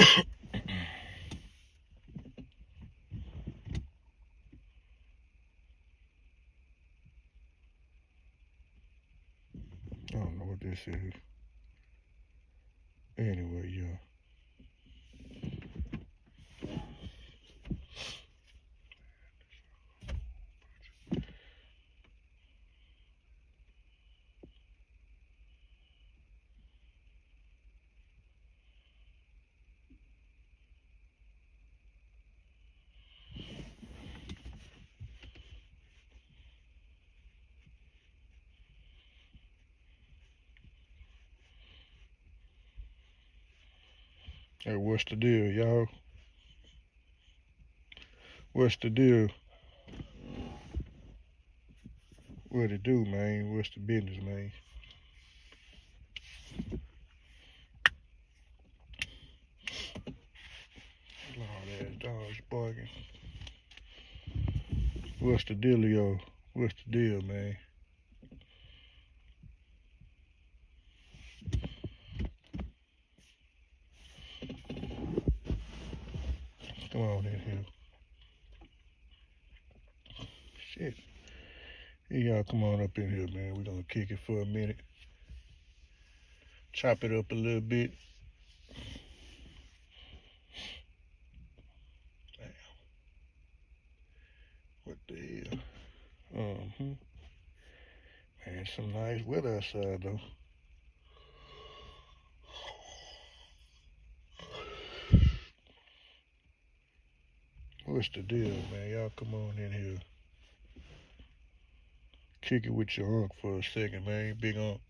I don't know what this is. Anyway, yeah. Hey, what's the deal, y'all? What's the deal? What it do, man? What's the business, man? Lord, ass dogs barking. What's the dealio? What's the deal, man? Come on in here. Shit. Yeah, y'all come on up in here, man. We're gonna kick it for a minute. Chop it up a little bit. Damn. What the hell? Man, some nice weather outside, though. What's the deal, man? Y'all come on in here. Kick it with your uncle for a second, man. Big uncle.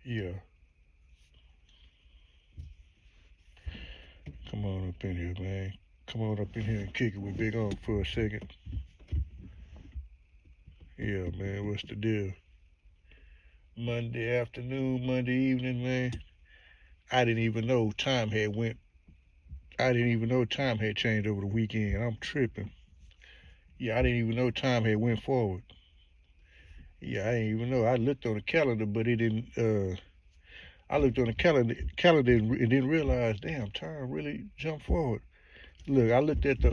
Yeah. Come on up in here, man. Come on up in here and kick it with Big Uncle for a second. Yeah, man. What's the deal? Monday afternoon, Monday evening, man. I didn't even know time had changed over the weekend. I'm tripping. Yeah, I didn't even know time had went forward. Yeah, I didn't even know. I looked on the calendar, but it didn't. I looked on the calendar and didn't realize, damn, time really jumped forward. Look, I looked at the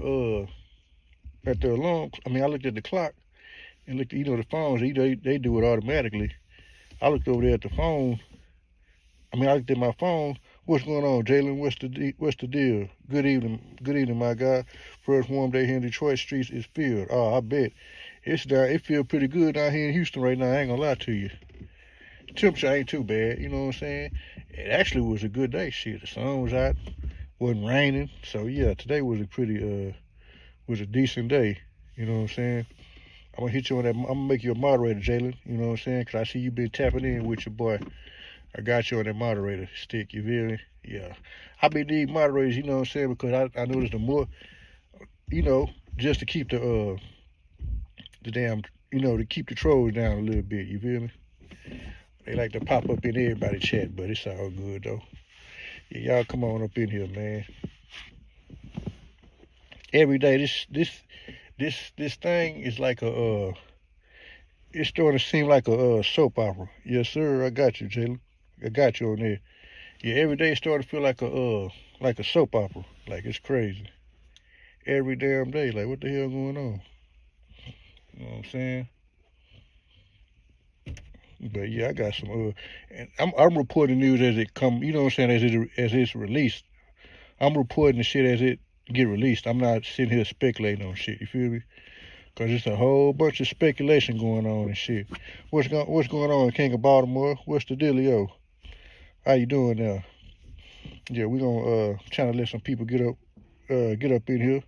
alarm. I mean, I looked at the clock and looked. The phones. They do it automatically. I looked over there at the phone. I mean, I looked at my phone. What's going on, Jalen? What's the deal? Good evening, my guy. First warm day here in Detroit. Streets is filled. Oh, I bet it's down. It feels pretty good down here in Houston right now. I ain't gonna lie to you. Temperature ain't too bad. You know what I'm saying? It actually was a good day. Shit, the sun was out. Wasn't raining. So yeah, today was a decent day. You know what I'm saying? I'm gonna hit you on that. I'm gonna make you a moderator, Jalen. You know what I'm saying? Cause I see you been tapping in with your boy. I got you on that moderator stick. You feel me? Yeah. I be need moderators. You know what I'm saying? Because I noticed the more, just to keep the damn, to keep the trolls down a little bit. You feel me? They like to pop up in everybody's chat, but it's all good though. Yeah, y'all come on up in here, man. Every day, this thing is like it's starting to seem like a soap opera. Yes, sir. I got you, Jalen. I got you on there. Yeah, every day it's starting to feel like a soap opera. Like it's crazy. Every damn day. Like what the hell going on? You know what I'm saying? But yeah, I got some and I'm reporting news as it come. You know what I'm saying? As it's released. I'm reporting the shit as it get released. I'm not sitting here speculating on shit. You feel me? Cause it's a whole bunch of speculation going on and shit. What's going on, King of Baltimore? What's the dealio? How you doing now? Yeah, we gonna trying to let some people get up in here.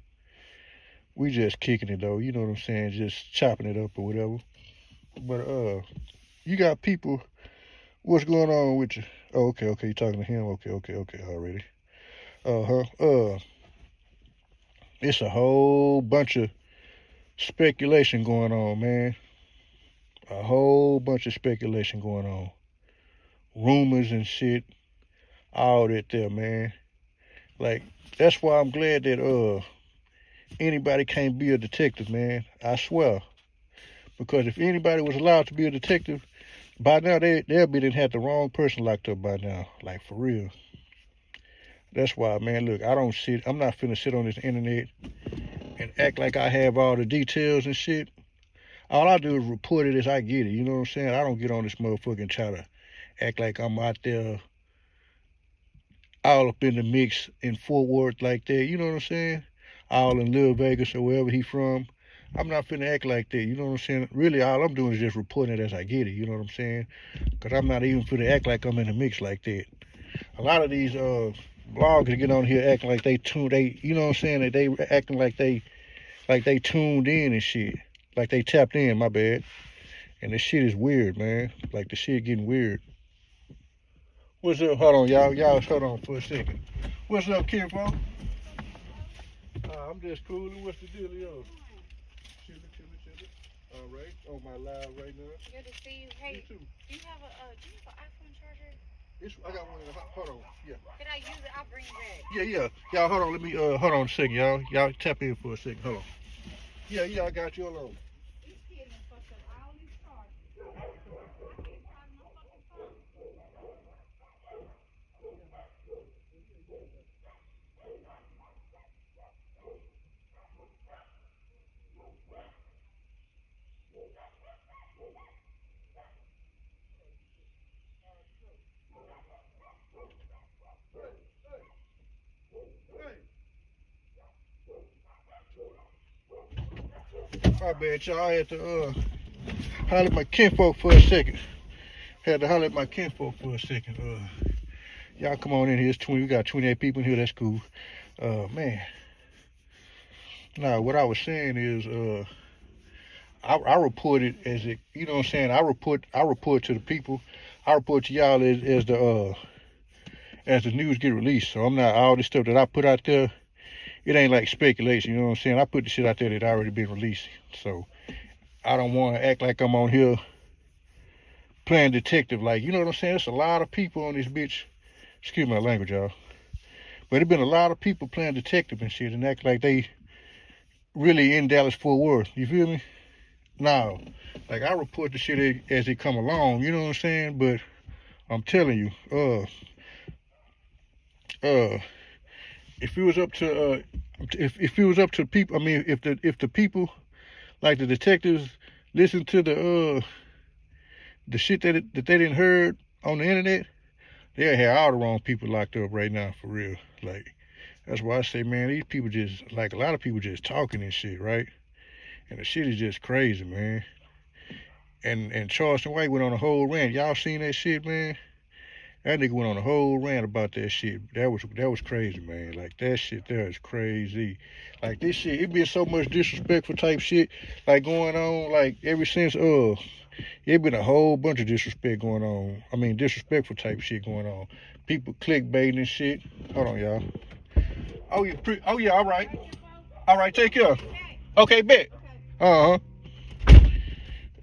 We just kicking it though, you know what I'm saying? Just chopping it up or whatever. But you got people. What's going on with you? Oh, okay. You talking to him? Okay. Already. It's a whole bunch of speculation going on, man. A whole bunch of speculation going on. Rumors and shit. All that there, man. Like, that's why I'm glad that anybody can't be a detective, man. I swear. Because if anybody was allowed to be a detective, by now they'll be done had the wrong person locked up by now. Like for real. That's why, man, look, I'm not finna sit on this internet and act like I have all the details and shit. All I do is report it as I get it, you know what I'm saying? I don't get on this motherfucker and try to act like I'm out there all up in the mix in Fort Worth like that, you know what I'm saying? All in Little Vegas or wherever he from. I'm not finna act like that, you know what I'm saying? Really, all I'm doing is just reporting it as I get it, you know what I'm saying? Because I'm not even finna act like I'm in the mix like that. A lot of these bloggers get on here acting like you know what I'm saying? That they acting like they tuned in and shit. Like they tapped in, my bad. And this shit is weird, man. Like the shit getting weird. What's up? Hold on, y'all. Y'all hold on for a second. What's up, kinfolk? I'm just cooling. What's the dealio? Chilling. All right. On my live right now. Good to see you. Hey, Me too. do you have an iPhone charger? I got one in the house. Hold on. Yeah. Can I use it? I'll bring it back. Yeah. Y'all, hold on. Let me, hold on a second, y'all. Y'all tap in for a second. Hold on. Yeah, I got you. Hold on. These kids done fucked up all these chargers. My bad, y'all. I had to holler at my kinfolk for a second. Y'all come on in here. It's 20. We got 28 people in here. That's cool. Man. Now, what I was saying is, I report it as it. You know what I'm saying? I report to the people. I report to y'all as the news get released. So I'm not all this stuff that I put out there. It ain't like speculation. You know what I'm saying? I put the shit out there that already been released. So I don't want to act like I'm on here playing detective. Like, you know what I'm saying? There's a lot of people on this bitch. Excuse my language, y'all. But there's been a lot of people playing detective and shit and act like they really in Dallas Fort Worth. You feel me? Now, like I report the shit as it come along. You know what I'm saying? But I'm telling you, if it was up to if it was up to people, I mean, if the people like the detectives listen to the shit that they didn't heard on the internet, they'll have all the wrong people locked up right now for real. Like that's why I say, man, these people just like a lot of people just talking and shit, right? And the shit is just crazy, man. And Charleston White went on a whole rant. Y'all seen that shit, man? That nigga went on a whole rant about that shit. That was crazy, man. Like that shit there is crazy. Like this shit, it been so much disrespectful type shit like going on. Like ever since it been a whole bunch of disrespect going on. I mean disrespectful type shit going on. People clickbaiting and shit. Hold on, y'all. Oh yeah, all right. Take care. Okay, bet. Uh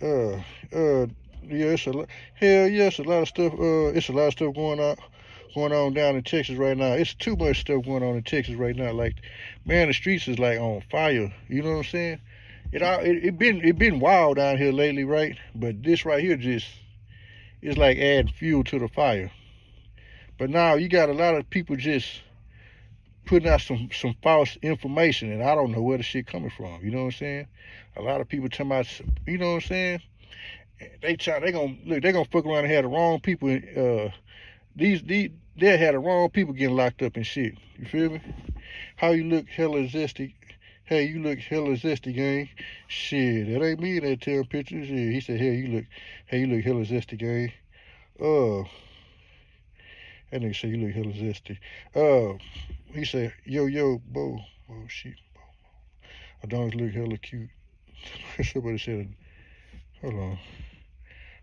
huh. Yeah, it's a lot. Hell yeah, it's a lot of stuff. It's a lot of stuff going on down in Texas right now. It's too much stuff going on in Texas right now. Like, man, the streets is like on fire. You know what I'm saying? It been wild down here lately, right? But this right here just is like adding fuel to the fire. But now you got a lot of people just putting out some false information, and I don't know where the shit coming from. You know what I'm saying? A lot of people talking about, you know what I'm saying? They gonna fuck around and have the wrong people. They'll have the wrong people getting locked up and shit. You feel me? How you look hella zesty. Hey, you look hella zesty, gang. Shit, that ain't me that tell pictures. Yeah, he said, hey, you look hella zesty, gang. That nigga said you look hella zesty. He said, yo, bo, shit, bo. I don't look hella cute. Somebody said, hold on.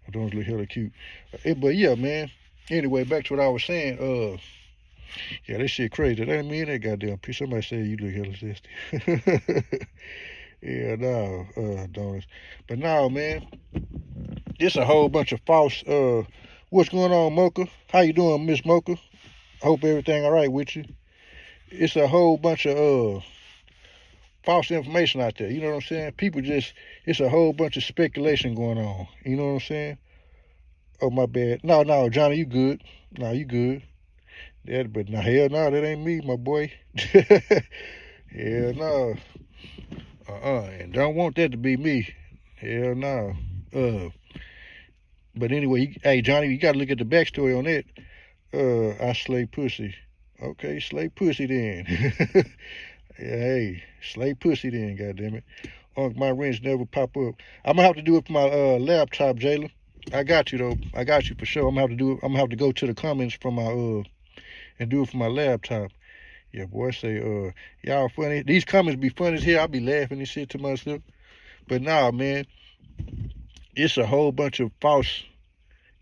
I don't look hella cute. But yeah, man. Anyway, back to what I was saying. Yeah, that shit crazy. That ain't me and that goddamn piece. Somebody said you look hella zesty. Yeah, no, don't. But now, man, it's a whole bunch of false. What's going on, Mocha? How you doing, Miss Mocha? Hope everything all right with you. It's a whole bunch of false information out there. You know what I'm saying? People just, it's a whole bunch of speculation going on. You know what I'm saying? Oh, my bad. No, Johnny, you good. No, you good. But now, hell no, that ain't me, my boy. Hell no. And don't want that to be me. Hell no. But anyway, hey, Johnny, you got to look at the backstory on that. I slay pussy. Okay, slay pussy then. Hey, slay pussy then, goddammit. My wrench never pop up. I'm gonna have to do it for my laptop, Jalen. I got you though. I got you for sure. I'm gonna have to do it. I'm gonna have to go to the comments from my and do it for my laptop. Yeah, boy, say y'all funny. These comments be funny as hell. I be laughing and shit to myself. But nah, man, it's a whole bunch of false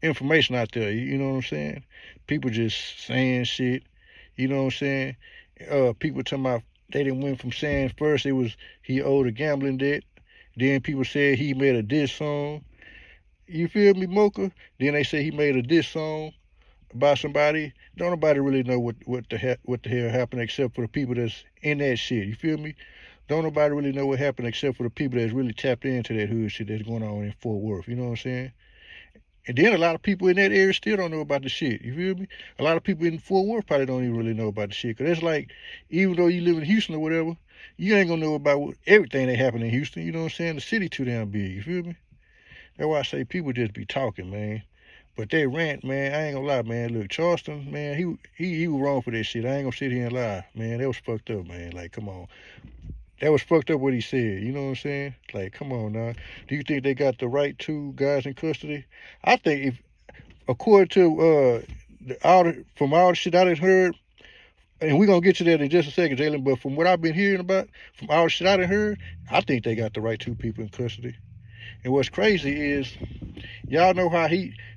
information out there. You know what I'm saying? People just saying shit. You know what I'm saying? People talking about they didn't win from saying first it was he owed a gambling debt. Then people said he made a diss song. You feel me, Mocha? Then they say he made a diss song about somebody. Don't nobody really know what the hell happened except for the people that's in that shit. You feel me? Don't nobody really know what happened except for the people that's really tapped into that hood shit that's going on in Fort Worth. You know what I'm saying? And then a lot of people in that area still don't know about the shit. You feel me? A lot of people in Fort Worth probably don't even really know about the shit. Because it's like, even though you live in Houston or whatever, you ain't going to know about everything that happened in Houston. You know what I'm saying? The city too damn big. You feel me? That's why I say people just be talking, man. But they rant, man. I ain't going to lie, man. Look, Charleston, man, he was wrong for that shit. I ain't going to sit here and lie. Man, that was fucked up, man. Like, come on. That was fucked up what he said. You know what I'm saying? Like, come on now. Do you think they got the right two guys in custody? I think if, according to from all the shit I done heard, and we're gonna get to that in just a second, Jalen. But from what I've been hearing about, from all the shit I done heard, I think they got the right two people in custody. And what's crazy is, y'all know how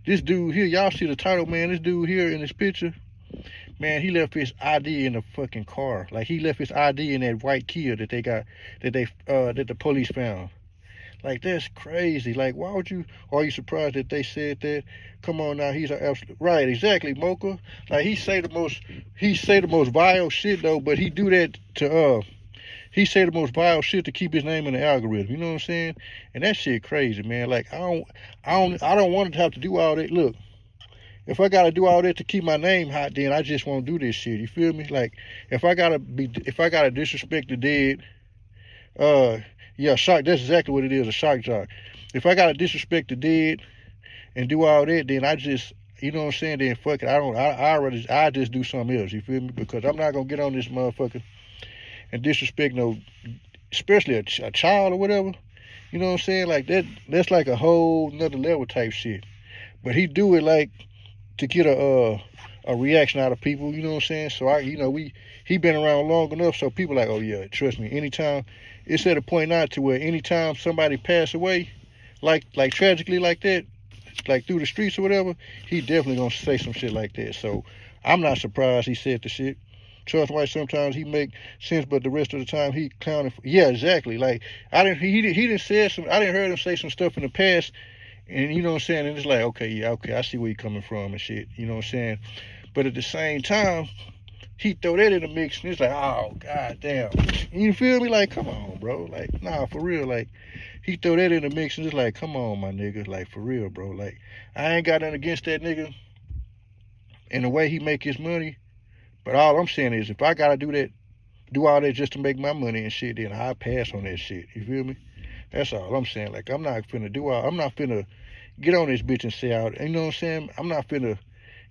this dude here, y'all see the title, man. This dude here in this picture. Man, he left his ID in the fucking car. Like, he left his ID in that white Kia that the police found. Like, that's crazy. Like, why would you? Are you surprised that they said that? Come on now, he's an absolute right. Exactly, Mocha. Like, he say the most vile shit though, but he do that to he say the most vile shit to keep his name in the algorithm. You know what I'm saying? And that shit crazy, man. Like, I don't want to have to do all that. Look. If I gotta do all that to keep my name hot, then I just won't do this shit. You feel me? Like, if I gotta disrespect the dead, yeah, shock. That's exactly what it is, a shock jock. If I gotta disrespect the dead and do all that, then I just, you know what I'm saying? Then fuck it. I just do something else. You feel me? Because I'm not gonna get on this motherfucker and disrespect especially a child or whatever. You know what I'm saying? Like that's like a whole nother level type shit. But he do it like to get a reaction out of people, you know what I'm saying? So he been around long enough, so people like, oh yeah, trust me. Anytime it's at a point now to where anytime somebody pass away, like tragically like that, like through the streets or whatever, he definitely gonna say some shit like that. So I'm not surprised he said the shit. Charleston White sometimes he make sense, but the rest of the time he clowning. Yeah, exactly. Like he didn't say some. I didn't heard him say some stuff in the past. And you know what I'm saying? And it's like, okay, I see where you're coming from and shit. You know what I'm saying? But at the same time, he throw that in the mix and it's like, oh, god damn. You feel me? Like, come on, bro. Like, nah, for real. Like, he throw that in the mix and it's like, come on, my nigga. Like, for real, bro. Like, I ain't got nothing against that nigga and the way he make his money. But all I'm saying is, if I gotta do all that just to make my money and shit, then I pass on that shit. You feel me? That's all I'm saying. Like, I'm not finna get on this bitch and say out. You know what I'm saying? I'm not finna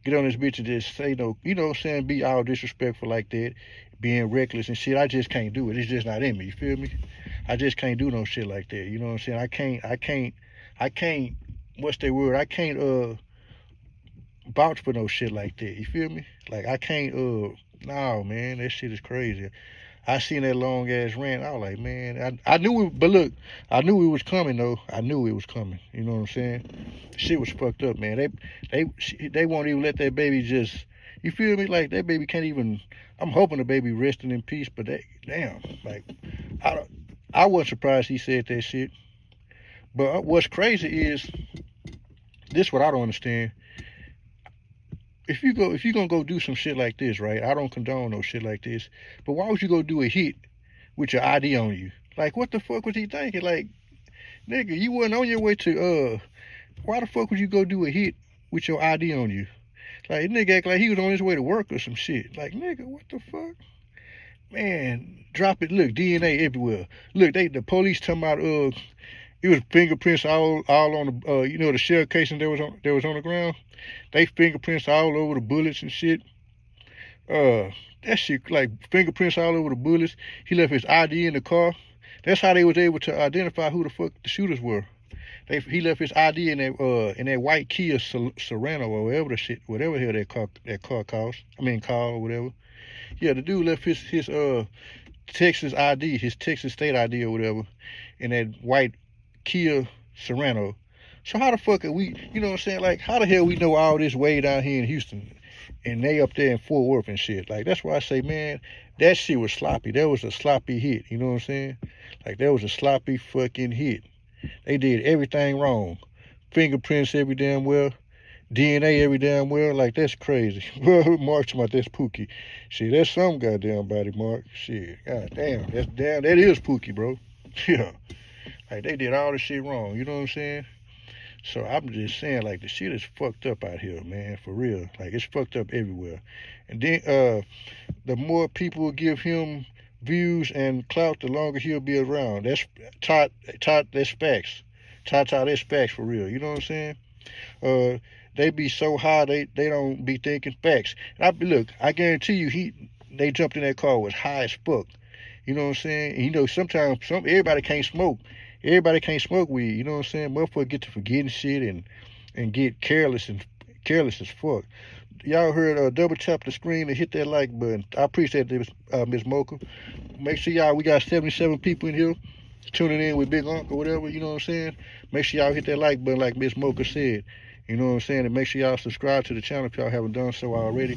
get on this bitch and just say no. You know what I'm saying? Be all disrespectful like that, being reckless and shit. I just can't do it. It's just not in me. You feel me? I just can't do no shit like that. You know what I'm saying? I can't. What's that word? I can't vouch for no shit like that. You feel me? Like, I can't. No, man, that shit is crazy. I seen that long ass rant. I was like, man, I knew it, but look, I knew it was coming though. I knew it was coming. You know what I'm saying? Shit was fucked up, man. They won't even let that baby just. You feel me? Like, that baby can't even. I'm hoping the baby resting in peace, but damn, like, I wasn't surprised he said that shit. But what's crazy is this. What I don't understand. If you're gonna go do some shit like this, right? I don't condone no shit like this. But why would you go do a hit with your ID on you. Like, what the fuck was he thinking? Like, nigga, you wasn't on your way to, why the fuck would you go do a hit with your ID on you? Like, nigga act like he was on his way to work or some shit. Like, nigga, what the fuck? Man, drop it. Look, DNA everywhere. Look, the police talking about, it was fingerprints all on the, the shell casing that was on the ground. They fingerprints all over the bullets and shit. That shit, like, fingerprints all over the bullets. He left his ID in the car. That's how they was able to identify who the fuck the shooters were. He left his ID in that white Kia Sorento or whatever hell that car cost. Car or whatever. Yeah, the dude left his Texas ID, his Texas state ID or whatever, in that white Kia Sorento. So how the fuck are we, you know what I'm saying? Like, how the hell we know all this way down here in Houston and they up there in Fort Worth and shit? Like, that's why I say, man, that shit was sloppy. That was a sloppy hit, you know what I'm saying? Like, that was a sloppy fucking hit. They did everything wrong. Fingerprints every damn well. DNA every damn well. Like, that's crazy. Mark's about that's Pookie. Shit, that's some goddamn body, Mark. Shit, goddamn. That is Pookie, bro. Yeah. Like, they did all this shit wrong. You know what I'm saying? So I'm just saying, like, the shit is fucked up out here, man. For real. Like, it's fucked up everywhere. And then the more people give him views and clout, the longer he'll be around. That's Todd, that's facts. Todd, that's facts for real. You know what I'm saying? They be so high they don't be thinking facts. And look, I guarantee you they jumped in that car was high as fuck. You know what I'm saying? And, you know, sometimes everybody can't smoke. Everybody can't smoke weed. You know what I'm saying? Motherfuckers get to forgetting shit and get careless as fuck. Y'all heard double tap the screen and hit that like button. I appreciate this, Miss Mocha. Make sure we got 77 people in here tuning in with Big Unc or whatever, you know what I'm saying? Make sure y'all hit that like button like Miss Mocha said. You know what I'm saying? And make sure y'all subscribe to the channel if y'all haven't done so already.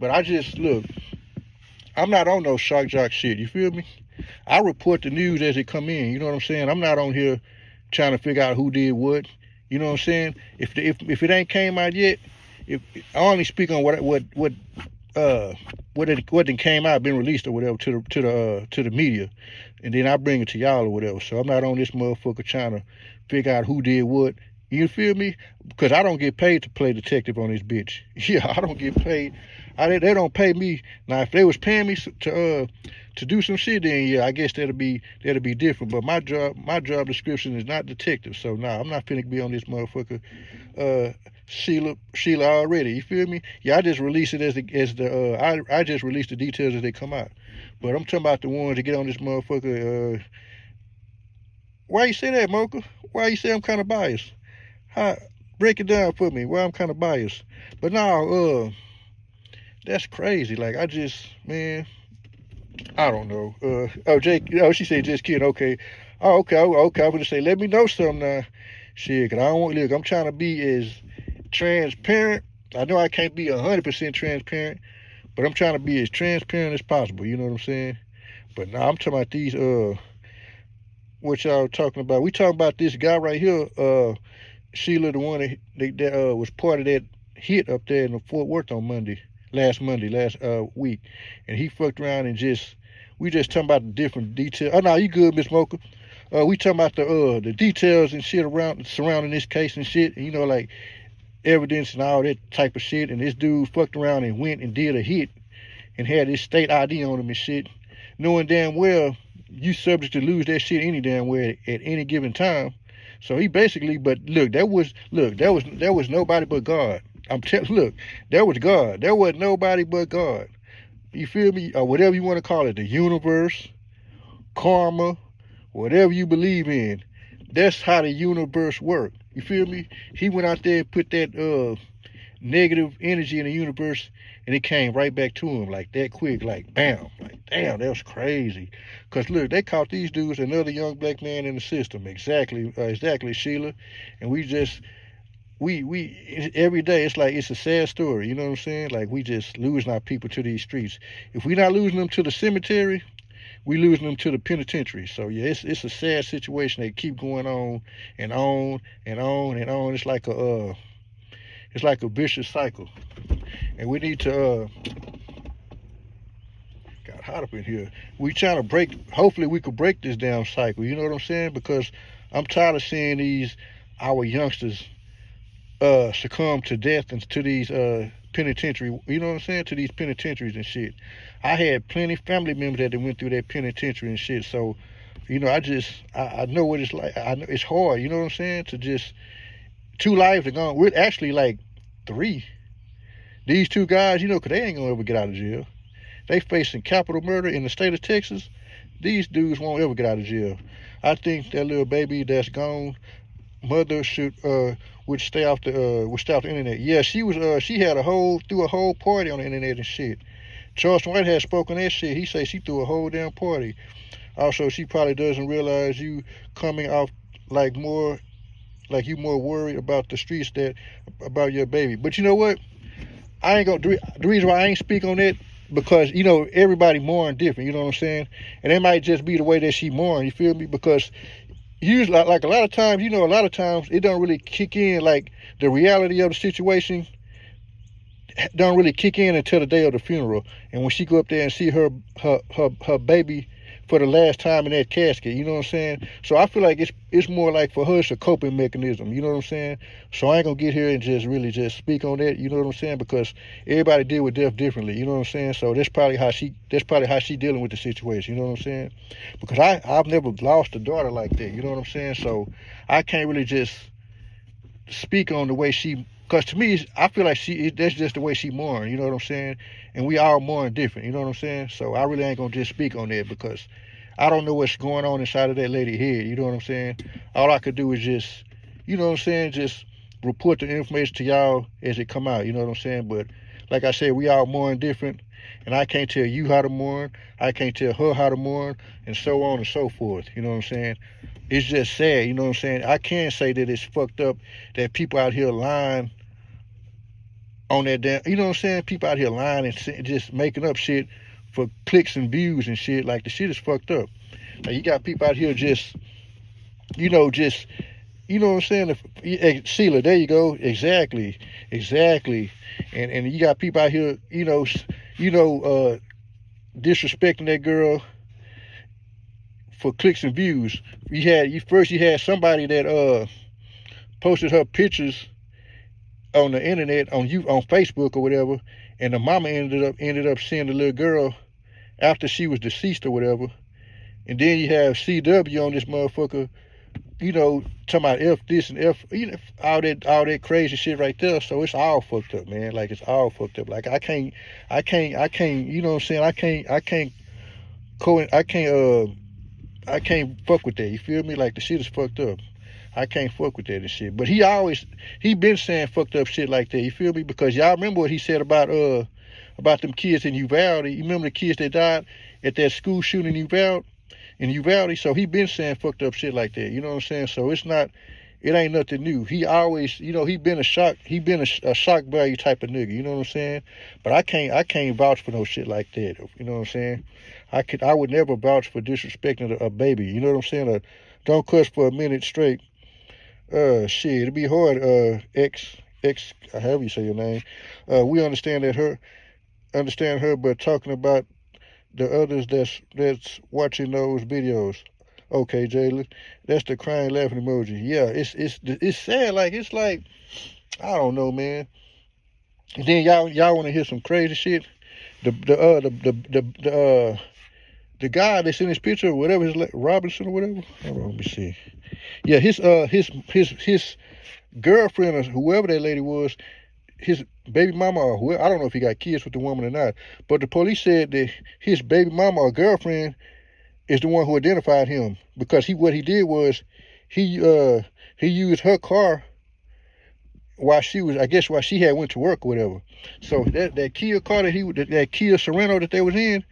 But I'm not on no shock jock shit, you feel me? I report the news as it come in, you know what I'm saying? I'm not on here trying to figure out who did what, you know what I'm saying? If it ain't came out yet, I only speak on what done came out, been released or whatever to the media, and then I bring it to y'all or whatever. So I'm not on this motherfucker trying to figure out who did what. You feel me? Because I don't get paid to play detective on this bitch. Yeah, I don't get paid. They don't pay me. Now, if they was paying me to do some shit, then yeah, I guess that'll be different. But my job description is not detective. So nah, I'm not finna be on this motherfucker. Sheila already. You feel me? Yeah, I just release it I just release the details as they come out. But I'm talking about the ones that get on this motherfucker. Why you say that, Mocha? Why you say I'm kind of biased? Break it down for me. Why I'm kind of biased? But now, that's crazy. Like, man, I don't know. She said just kidding. Okay. Oh, okay. I'm gonna say, let me know something now. Shit, cause I don't want. Look, I'm trying to be as transparent. I know I can't be 100% transparent, but I'm trying to be as transparent as possible. You know what I'm saying? But now I'm talking about these. What y'all talking about? We talking about this guy right here. Sheila, the one that was part of that hit up there in the Fort Worth on last week, and he fucked around and we just talking about the different details. Oh no, you good, Miss Mocha? We talking about the details and shit surrounding this case and shit, and, you know, like evidence and all that type of shit. And this dude fucked around and went and did a hit and had his state ID on him and shit, knowing damn well you subject to lose that shit any damn way at any given time. So he basically, but look, that was nobody but God. Look, that was God. There wasn't nobody but God. You feel me? Or whatever you want to call it, the universe, karma, whatever you believe in. That's how the universe works. You feel me? He went out there and put that negative energy in the universe, and it came right back to him like that quick, like bam, like damn, that was crazy. Cause look, they caught these dudes, another young black man in the system, exactly, Sheila, and we every day it's like it's a sad story, you know what I'm saying? Like we just losing our people to these streets. If we not losing them to the cemetery, we losing them to the penitentiary. So yeah, it's a sad situation. They keep going on and on and on and on. It's like a vicious cycle, and we need to God, hot up in here. We trying to break. Hopefully, we could break this down cycle. You know what I'm saying? Because I'm tired of seeing our youngsters succumb to death and to these penitentiary. You know what I'm saying? To these penitentiaries and shit. I had plenty family members that went through that penitentiary and shit. So, I know what it's like. I know it's hard. You know what I'm saying? To just 2 lives are gone. We're actually like 3. These 2 guys, because they ain't gonna ever get out of jail. They facing capital murder in the state of Texas. These dudes won't ever get out of jail. I think that little baby that's gone, mother would stay off the internet. Yeah, she had threw a whole party on the internet and shit. Charleston White had spoken that shit. He said she threw a whole damn party. Also, she probably doesn't realize you coming off like you more worried about the streets about your baby. But you know what? I ain't gonna. The reason why I ain't speak on that because everybody mourn different. You know what I'm saying? And it might just be the way that she mourn. You feel me? Because usually, like a lot of times, it don't really kick in. Like the reality of the situation don't really kick in until the day of the funeral. And when she go up there and see her baby for the last time in that casket, you know what I'm saying? So I feel like it's more like for her it's a coping mechanism, you know what I'm saying? So I ain't gonna get here and just speak on that, you know what I'm saying? Because everybody deal with death differently, you know what I'm saying? So that's probably how she dealing with the situation, you know what I'm saying? Because I've never lost a daughter like that, you know what I'm saying? So I can't really just speak on the way because to me, I feel like that's just the way she mourn, you know what I'm saying? And we all mourn different, you know what I'm saying? So I really ain't gonna just speak on that because I don't know what's going on inside of that lady's head, you know what I'm saying? All I could do is just, you know what I'm saying, just report the information to y'all as it come out, you know what I'm saying? But like I said, we all mourn different, and I can't tell you how to mourn, I can't tell her how to mourn, and so on and so forth, you know what I'm saying? It's just sad, you know what I'm saying? I can say that it's fucked up that people out here lying on that damn, you know what I'm saying? People out here lying and just making up shit for clicks and views and shit. Like the shit is fucked up. Like you got people out here just you know what I'm saying? Sheila, there you go. Exactly. And you got people out here, disrespecting that girl for clicks and views. You had somebody that posted her pictures on the internet, on Facebook or whatever, and the mama ended up seeing the little girl after she was deceased or whatever. And then you have CW on this motherfucker, talking about F this and F, all that crazy shit right there. So it's all fucked up, man. Like it's all fucked up. Like I can't, you know what I'm saying? I can't fuck with that. You feel me? Like the shit is fucked up. I can't fuck with that and shit. But he been saying fucked up shit like that. You feel me? Because y'all remember what he said about them kids in Uvalde. You remember the kids that died at that school shooting in Uvalde? So he been saying fucked up shit like that. You know what I'm saying? So it ain't nothing new. He always, he been a shock value type of nigga. You know what I'm saying? But I can't vouch for no shit like that. You know what I'm saying? I would never vouch for disrespecting a baby. You know what I'm saying? Don't cuss for a minute straight. Shit, it'd be hard, X, however you say your name. We understand her, but talking about the others that's watching those videos. Okay, Jalen, that's the crying laughing emoji. Yeah, it's sad. Like it's like I don't know, man. And then y'all want to hear some crazy shit? The guy that's in his picture, whatever his Robinson or whatever. Hold on, let me see. Yeah, his girlfriend or whoever that lady was, his baby mama or whoever, I don't know if he got kids with the woman or not, but the police said that his baby mama or girlfriend is the one who identified him because what he did was he used her car while she had went to work or whatever. So that Kia car that Kia Sorento that they was in,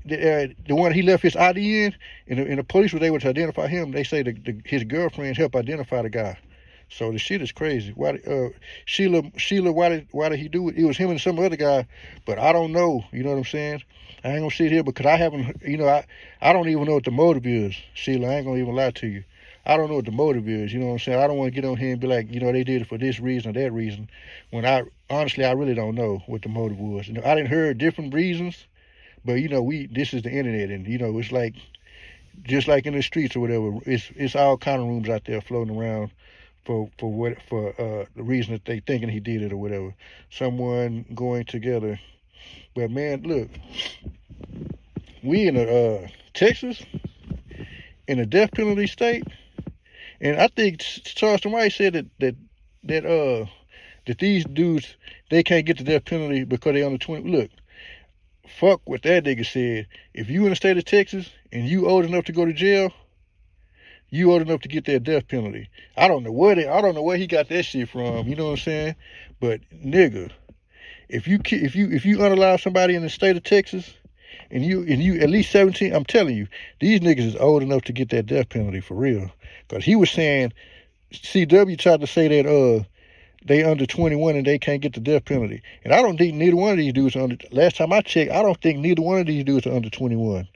the one he left his ID in, and the police was able to identify him. They say his girlfriend helped identify the guy. So the shit is crazy. Why, Sheila? Why did he do it? It was him and some other guy, but I don't know. You know what I'm saying? I ain't gonna sit here because I haven't. I don't even know what the motive is, Sheila. I ain't gonna even lie to you. I don't know what the motive is. You know what I'm saying? I don't want to get on here and be like, they did it for this reason or that reason. When honestly, I really don't know what the motive was. I didn't hear different reasons. But this is the internet, and it's like just like in the streets or whatever. It's all kind of rooms out there floating around for the reason that they thinking he did it or whatever. Someone going together. But man, look, we in Texas in a death penalty state, and I think Charleston White said that these dudes, they can't get the death penalty because they under 20. Look, fuck what that nigga said. If you in the state of Texas and you old enough to go to jail, you old enough to get that death penalty. I don't know where he got that shit from. You know what I'm saying? But nigga, if you unalive somebody in the state of Texas and you at least 17, I'm telling you, these niggas is old enough to get that death penalty for real. Cause he was saying, CW tried to say that they under 21 and they can't get the death penalty. And I don't think neither one of these dudes are last time I checked, I don't think neither one of these dudes are under 21.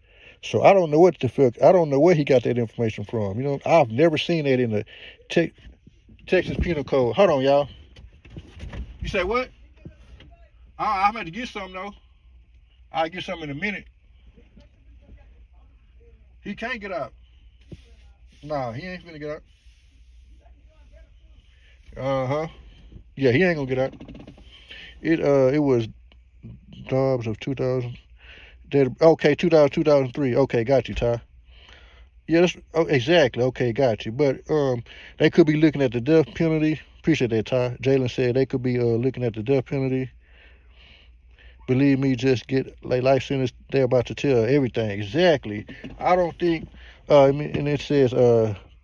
So I don't know what the fuck, I don't know where he got that information from. I've never seen that in the Texas Penal Code. Hold on, y'all. You say what? I'm about to get something, though. I'll get something in a minute. He can't get out. Nah, he ain't finna get out. Uh-huh. Yeah, he ain't gonna get out. It was Dobbs of 2000. Okay, 2003. Okay, got you, Ty. Yeah, exactly. Okay, got you. But they could be looking at the death penalty. Appreciate that, Ty. Jalen said they could be looking at the death penalty. Believe me, just get like life sentence. They're about to tell everything exactly. I don't think. And it says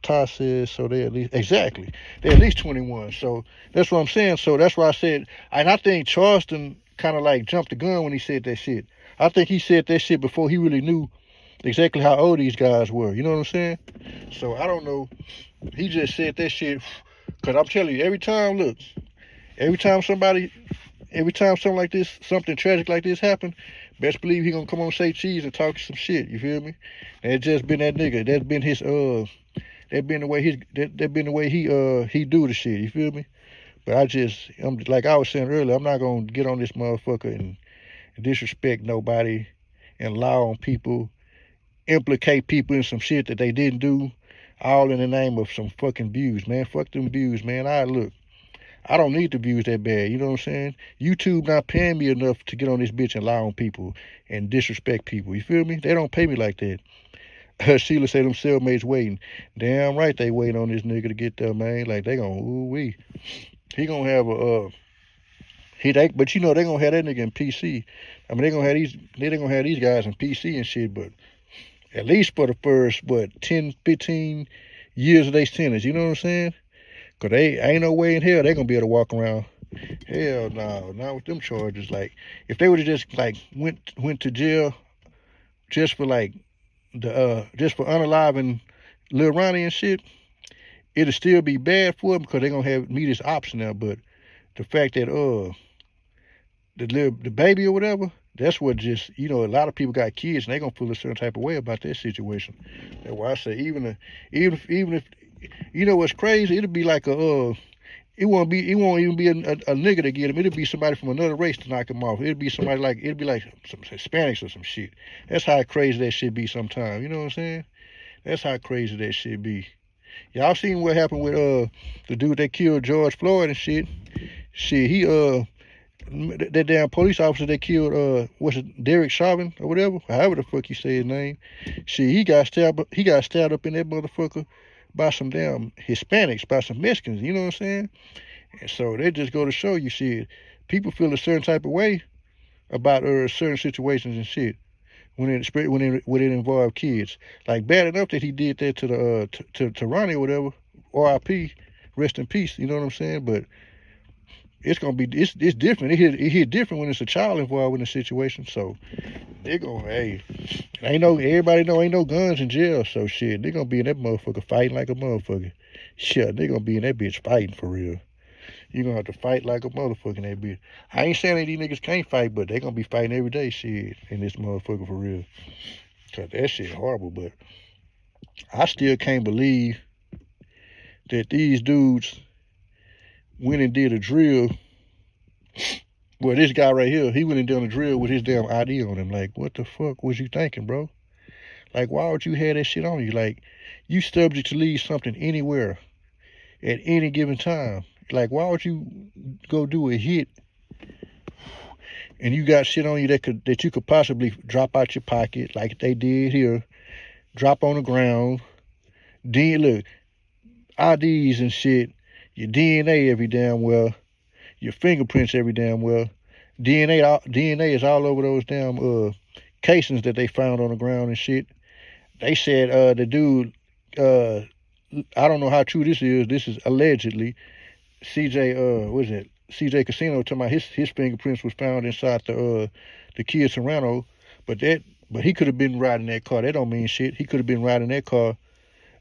Ty says so. They at least they're at least 21. So that's what I'm saying. So that's why I said, and I think Charleston kind of like jumped the gun when he said that shit. I think he said that shit before he really knew exactly how old these guys were. You know what I'm saying? So I don't know. He just said that shit because I'm telling you, every time something like this, something tragic like this happen, best believe he gonna come on say cheese and talk some shit. You feel me? And it's just been that nigga. That's been his that been the way he do the shit. You feel me? But I'm like I was saying earlier, I'm not gonna get on this motherfucker and disrespect nobody and lie on people, implicate people in some shit that they didn't do, all in the name of some fucking views, man. Fuck them views, man. I don't need the views that bad. You know what I'm saying? YouTube not paying me enough to get on this bitch and lie on people and disrespect people. You feel me? They don't pay me like that. Sheila said them cellmates waiting. Damn right they waiting on this nigga to get there, man. Like they gonna ooh-wee. He gonna have a but they gonna have that nigga in PC. I mean they gonna have these guys in PC and shit, but at least for the first 10, 15 years of their sentence, you know what I'm saying? Cause they ain't no way in hell they gonna be able to walk around. Hell no, not with them charges. Like if they would have just like went to jail just for like just for unaliving Lil Ronnie and shit, it'll still be bad for them because they gonna have me this option now. But the fact that the baby or whatever, that's what just a lot of people got kids and they gonna feel a certain type of way about that situation. That's why I say even if what's crazy, it'll be like it won't even be a nigga to get him. It'll be somebody from another race to knock him off. It'll be like some Hispanics or some shit. That's how crazy that shit be sometimes. You know what I'm saying? That's how crazy that shit be. Y'all seen what happened with the dude that killed George Floyd and shit? Shit, he that damn police officer that killed Derek Chauvin or whatever, however the fuck you say his name. Shit, he got stabbed up in that motherfucker by some damn Hispanics, by some Mexicans, you know what I'm saying? And so they just go to show you, shit, people feel a certain type of way about certain situations and shit when it involve kids. Like bad enough that he did that to Ronnie or whatever, R.I.P., rest in peace, you know what I'm saying? But it's different. It hit different when it's a child involved in the situation. So they're gonna, ain't no guns in jail. So shit, they're gonna be in that motherfucker fighting like a motherfucker. Shit, they're gonna be in that bitch fighting for real. You're gonna have to fight like a motherfucker in that bitch. I ain't saying that these niggas can't fight, but they gonna be fighting every day, shit, in this motherfucker for real. Cause that shit horrible, but I still can't believe that these dudes went and did a drill Well, this guy right here, he went and done a drill with his damn ID on him. Like, what the fuck was you thinking, bro? Like, why would you have that shit on you? Like, you subject to leave something anywhere at any given time. Like, why would you go do a hit and you got shit on you that you could possibly drop out your pocket like they did here, drop on the ground, then look, IDs and shit, your DNA every damn well, your fingerprints every damn well. DNA is all over those damn casings that they found on the ground and shit. They said the dude, I don't know how true this is. This is allegedly CJ. What is it? CJ Casino talking about his fingerprints was found inside the Kia Serrano, but he could have been riding that car. That don't mean shit. He could have been riding that car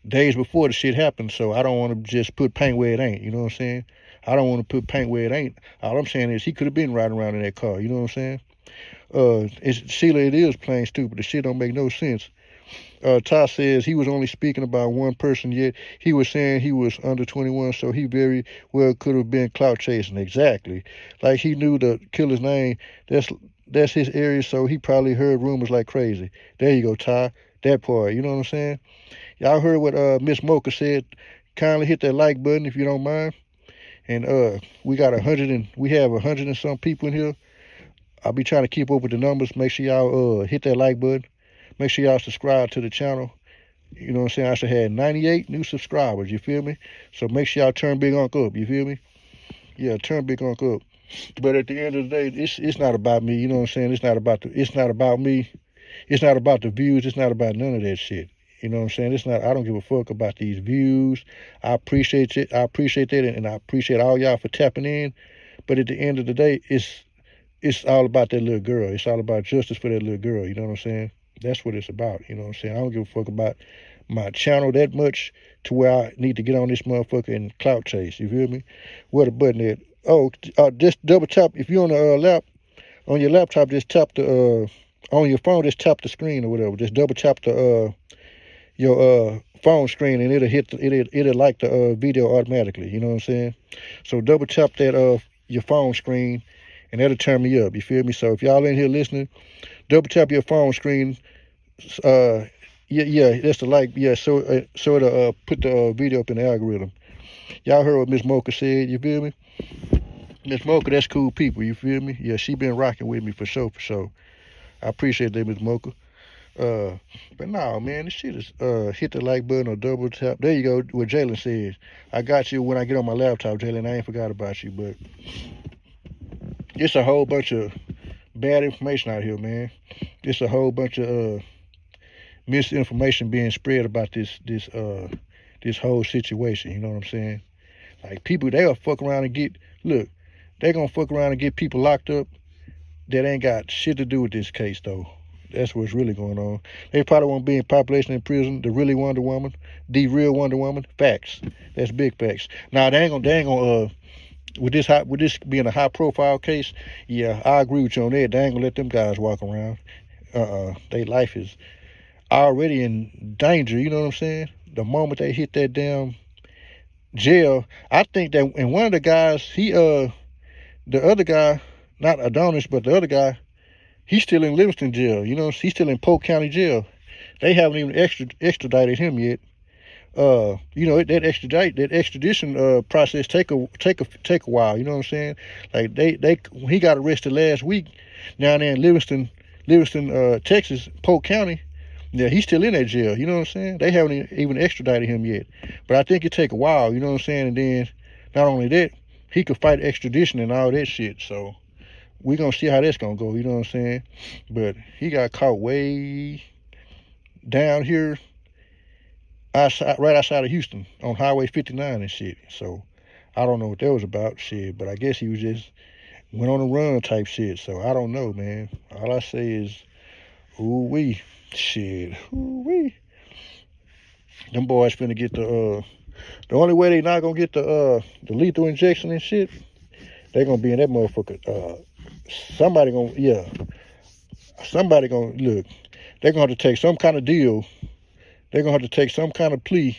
days before the shit happened. So I don't want to just put paint where it ain't. You know what I'm saying? I don't want to put paint where it ain't. All I'm saying is he could have been riding around in that car. You know what I'm saying? Sheila, it is plain stupid. The shit don't make no sense. Ty says he was only speaking about one person, yet he was saying he was under 21, so he very well could have been clout chasing. Exactly. Like he knew the killer's name. That's his area, so he probably heard rumors like crazy. There you go, Ty. That part. You know what I'm saying? Y'all heard what Miss Mocha said. Kindly hit that like button if you don't mind. And we got 100 and we have 100 and some people in here. I'll be trying to keep up with the numbers. Make sure y'all hit that like button. Make sure y'all subscribe to the channel. You know what I'm saying? I should have 98 new subscribers, you feel me? So make sure y'all turn Big Unc up, you feel me? Yeah, turn Big Unc up. But at the end of the day, it's not about me, you know what I'm saying? It's not about me. It's not about the views, it's not about none of that shit. You know what I'm saying? I don't give a fuck about these views. I appreciate it. I appreciate that, and I appreciate all y'all for tapping in. But at the end of the day, it's all about that little girl. It's all about justice for that little girl, you know what I'm saying? That's what it's about, you know what I'm saying? I don't give a fuck about my channel that much to where I need to get on this motherfucker and clout chase, you feel me? Where the button at? Oh, just double tap. If you're on the on your laptop, just tap the, on your phone, just tap the screen or whatever. Just double tap the, your phone screen and it'll like the video automatically, you know what I'm saying? So double tap that your phone screen and that'll turn me up, you feel me? So if y'all in here listening, double tap your phone screen. Yeah, that's the like. Yeah, so it'll put the video up in the algorithm. Y'all heard what Miss Mocha said, you feel me? Miss Mocha, that's cool people, you feel me? Yeah, she been rocking with me for sure. I appreciate that, Miss Mocha. But no, man, this shit is hit the like button or double tap. There you go, what Jalen says. I got you when I get on my laptop, Jalen. I ain't forgot about you, but it's a whole bunch of bad information out here, man. It's a whole bunch of misinformation being spread about this whole situation. You know what I'm saying? Like people, they'll fuck around and they're gonna fuck around and get people locked up that ain't got shit to do with this case though. That's what's really going on. They probably won't be in population in prison. The real Wonder Woman. Facts. That's big facts. Now they ain't gonna with this being a high profile case, yeah, I agree with you on that. They ain't gonna let them guys walk around. Their life is already in danger, you know what I'm saying? The moment they hit that damn jail, I think that, and one of the guys, the other guy, not Adonis, but the other guy, he's still in Livingston jail, you know, he's still in Polk County jail. They haven't even extradited him yet. You know, that extradition process take a while, you know what I'm saying? Like he got arrested last week down there in Livingston, Texas, Polk County. Yeah, he's still in that jail, you know what I'm saying? They haven't even extradited him yet. But I think it take a while, you know what I'm saying? And then not only that, he could fight extradition and all that shit. So we're gonna see how that's gonna go, you know what I'm saying? But he got caught way down here right outside of Houston on Highway 59 and shit. So I don't know what that was about, shit, but I guess he was just went on a run type shit. So I don't know, man. All I say is, ooh-wee, shit, ooh-wee. Them boys finna get the only way they not gonna get the lethal injection and shit, they gonna be in that motherfucker. Somebody gonna look. They're gonna have to take some kind of deal. They're gonna have to take some kind of plea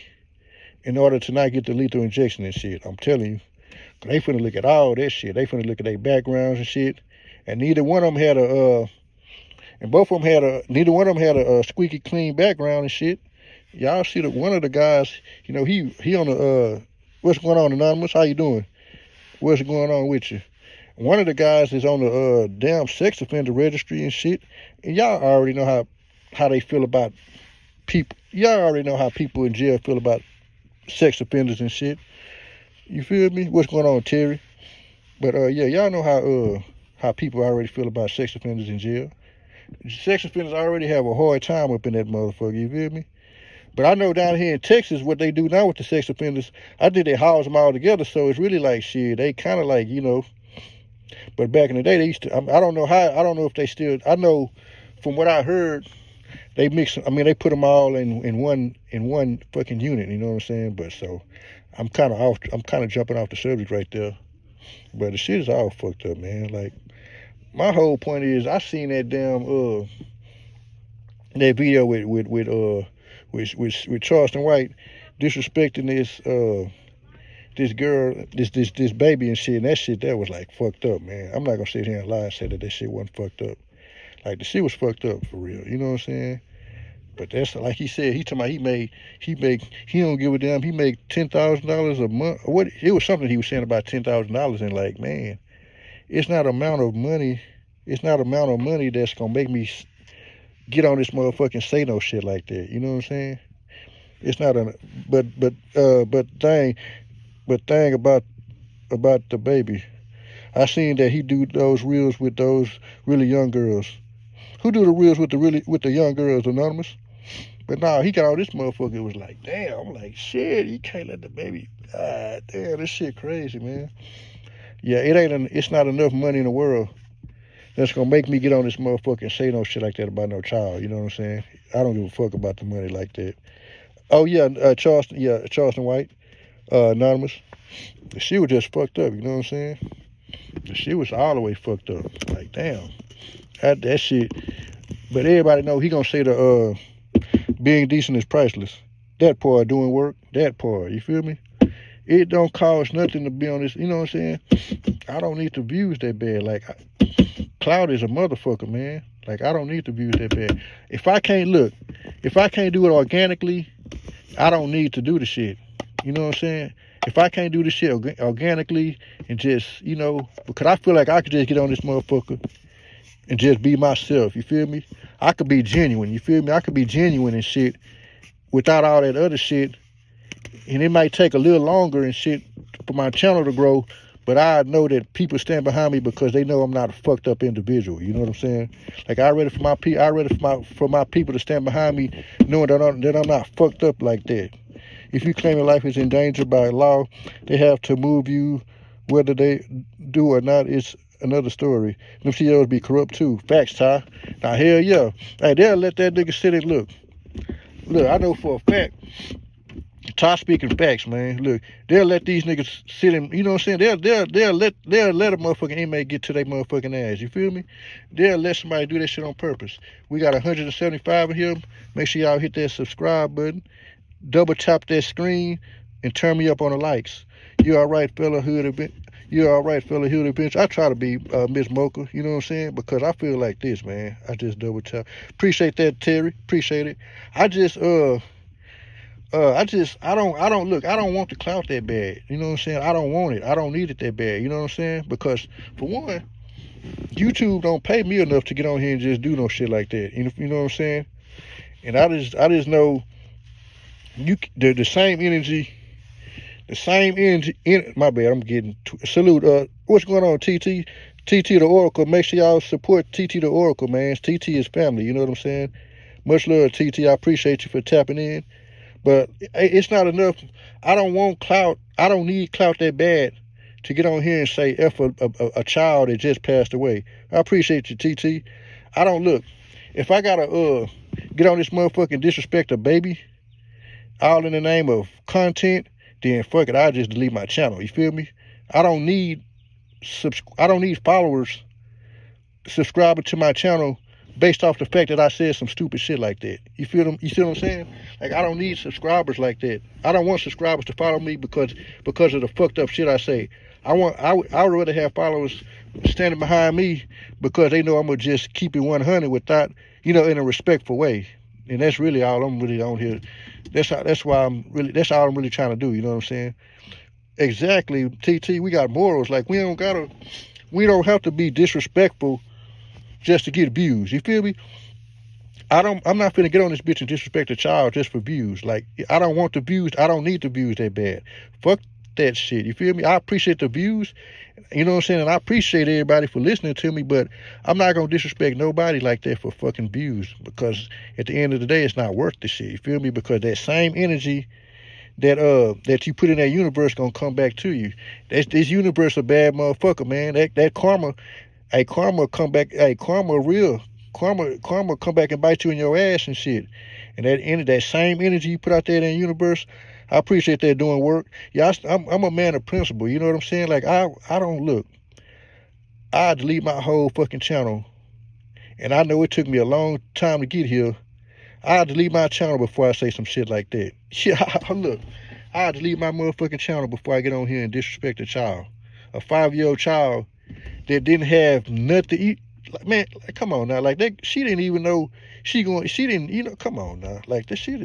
in order to not get the lethal injection and shit. I'm telling you. They finna look at all that shit. They finna look at their backgrounds and shit. and neither one of them had a and both of them had a neither one of them had a squeaky clean background and shit. Y'all see that one of the guys, you know, he on the what's going on, Anonymous? How you doing? What's going on with you? One of the guys is on the damn sex offender registry and shit. And y'all already know how they feel about people. Y'all already know how people in jail feel about sex offenders and shit. You feel me? What's going on, Terry? But yeah, y'all know how people already feel about sex offenders in jail. Sex offenders already have a hard time up in that motherfucker. You feel me? But I know down here in Texas what they do now with the sex offenders. I think they house them all together, so it's really like shit. They kind of like, you know. But back in the day, they used to. I don't know how. I don't know if they still. I know from what I heard, they mix. I mean, they put them all in one fucking unit. You know what I'm saying? But so, I'm kind of off. I'm kind of jumping off the subject right there. But the shit is all fucked up, man. Like, my whole point is, I seen that damn that video with Charleston White disrespecting this girl, this baby and shit, and that shit that was like fucked up, man. I'm not gonna sit here and lie and say that shit wasn't fucked up. Like, the shit was fucked up for real. You know what I'm saying? But that's like he said. He talking about he don't give a damn. He make $10,000 a month. What it was something he was saying about $10,000, and like, man, it's not amount of money. It's not amount of money that's gonna make me get on this motherfucking say no shit like that. You know what I'm saying? It's not a but thing about the baby. I seen that he do those reels with those really young girls. Who do the reels with the young girls, Anonymous? But nah, he got all this motherfucker. It was like, damn. I'm like, shit. You can't let the baby. Ah, damn, this shit crazy, man. Yeah, it's not enough money in the world that's gonna make me get on this motherfucker and say no shit like that about no child. You know what I'm saying? I don't give a fuck about the money like that. Oh yeah, Charleston White, Anonymous. The shit was just fucked up. You know what I'm saying? The shit was all the way fucked up. Like, damn, that shit. But everybody know he gonna say the being decent is priceless. That part doing work. That part. You feel me? It don't cost nothing to be on this. You know what I'm saying? I don't need the views that bad. Like, Clout is a motherfucker, man. Like, I don't need the views that bad. If I can't do it organically, I don't need to do the shit. You know what I'm saying? If I can't do the shit organically and just, you know, because I feel like I could just get on this motherfucker and just be myself. You feel me? I could be genuine. You feel me? I could be genuine and shit without all that other shit. And it might take a little longer and shit for my channel to grow, but I know that people stand behind me because they know I'm not a fucked up individual. You know what I'm saying? Like, I ready for my people to stand behind me, knowing that I'm not fucked up like that. If you claim your life is endangered by law, they have to move you, whether they do or not. It's another story. Them CEOs be corrupt too. Facts, Ty. Now, hell yeah. Hey, they'll let that nigga sit and look. Look, I know for a fact. Ty speaking facts, man. Look, they'll let these niggas sit in, you know what I'm saying? They'll let a motherfucking inmate get to their motherfucking ass. You feel me? They'll let somebody do that shit on purpose. We got 175 of him. Make sure y'all hit that subscribe button. Double tap that screen and turn me up on the likes. You all right, fella hood event? You all right, fella hood events? I try to be Miss Mocha, you know what I'm saying? Because I feel like this, man. I just double tap. Appreciate that, Terry. Appreciate it. I don't want the clout that bad. You know what I'm saying? I don't want it. I don't need it that bad. You know what I'm saying? Because, for one, YouTube don't pay me enough to get on here and just do no shit like that. You know what I'm saying? And I just know the same energy. My bad. I'm getting salute. What's going on, TT? TT the Oracle. Make sure y'all support TT the Oracle, man. TT is family. You know what I'm saying? Much love, TT. I appreciate you for tapping in. But it's not enough. I don't want clout. I don't need clout that bad to get on here and say F a child that just passed away. I appreciate you, TT. I don't look. If I gotta get on this motherfucking disrespect a baby, all in the name of content, then fuck it. I'll just delete my channel. You feel me? I don't need followers subscribing to my channel based off the fact that I said some stupid shit like that. You feel them? You see what I'm saying? Like I don't need subscribers like that. I don't want subscribers to follow me because of the fucked up shit I say. I would rather have followers standing behind me because they know I'm gonna just keep it 100 without, in a respectful way. And that's really all I'm really on here. That's all I'm really trying to do. You know what I'm saying? Exactly, TT. We got morals. Like we don't have to be disrespectful just to get views. You feel me? I'm not finna get on this bitch and disrespect a child just for views. Like I don't want the views. I don't need the views that bad. Fuck that shit. You feel me? I appreciate the views. You know what I'm saying? And I appreciate everybody for listening to me, but I'm not gonna disrespect nobody like that for fucking views because at the end of the day, it's not worth the shit. You feel me? Because that same energy that you put in that universe gonna come back to you. This universe a bad motherfucker, man. That karma. Hey, karma come back. Hey, karma real. Karma come back and bite you in your ass and shit. And that same energy you put out there in the universe, I appreciate that doing work. Yeah, I'm a man of principle. You know what I'm saying? Like I don't look. I delete my whole fucking channel, and I know it took me a long time to get here. I delete my channel before I say some shit like that. Yeah, look. I delete my motherfucking channel before I get on here and disrespect a child, a 5-year-old child that didn't have nothing to eat. Like, man, like, come on now. Like that, she didn't even know she didn't, come on now. Like the shit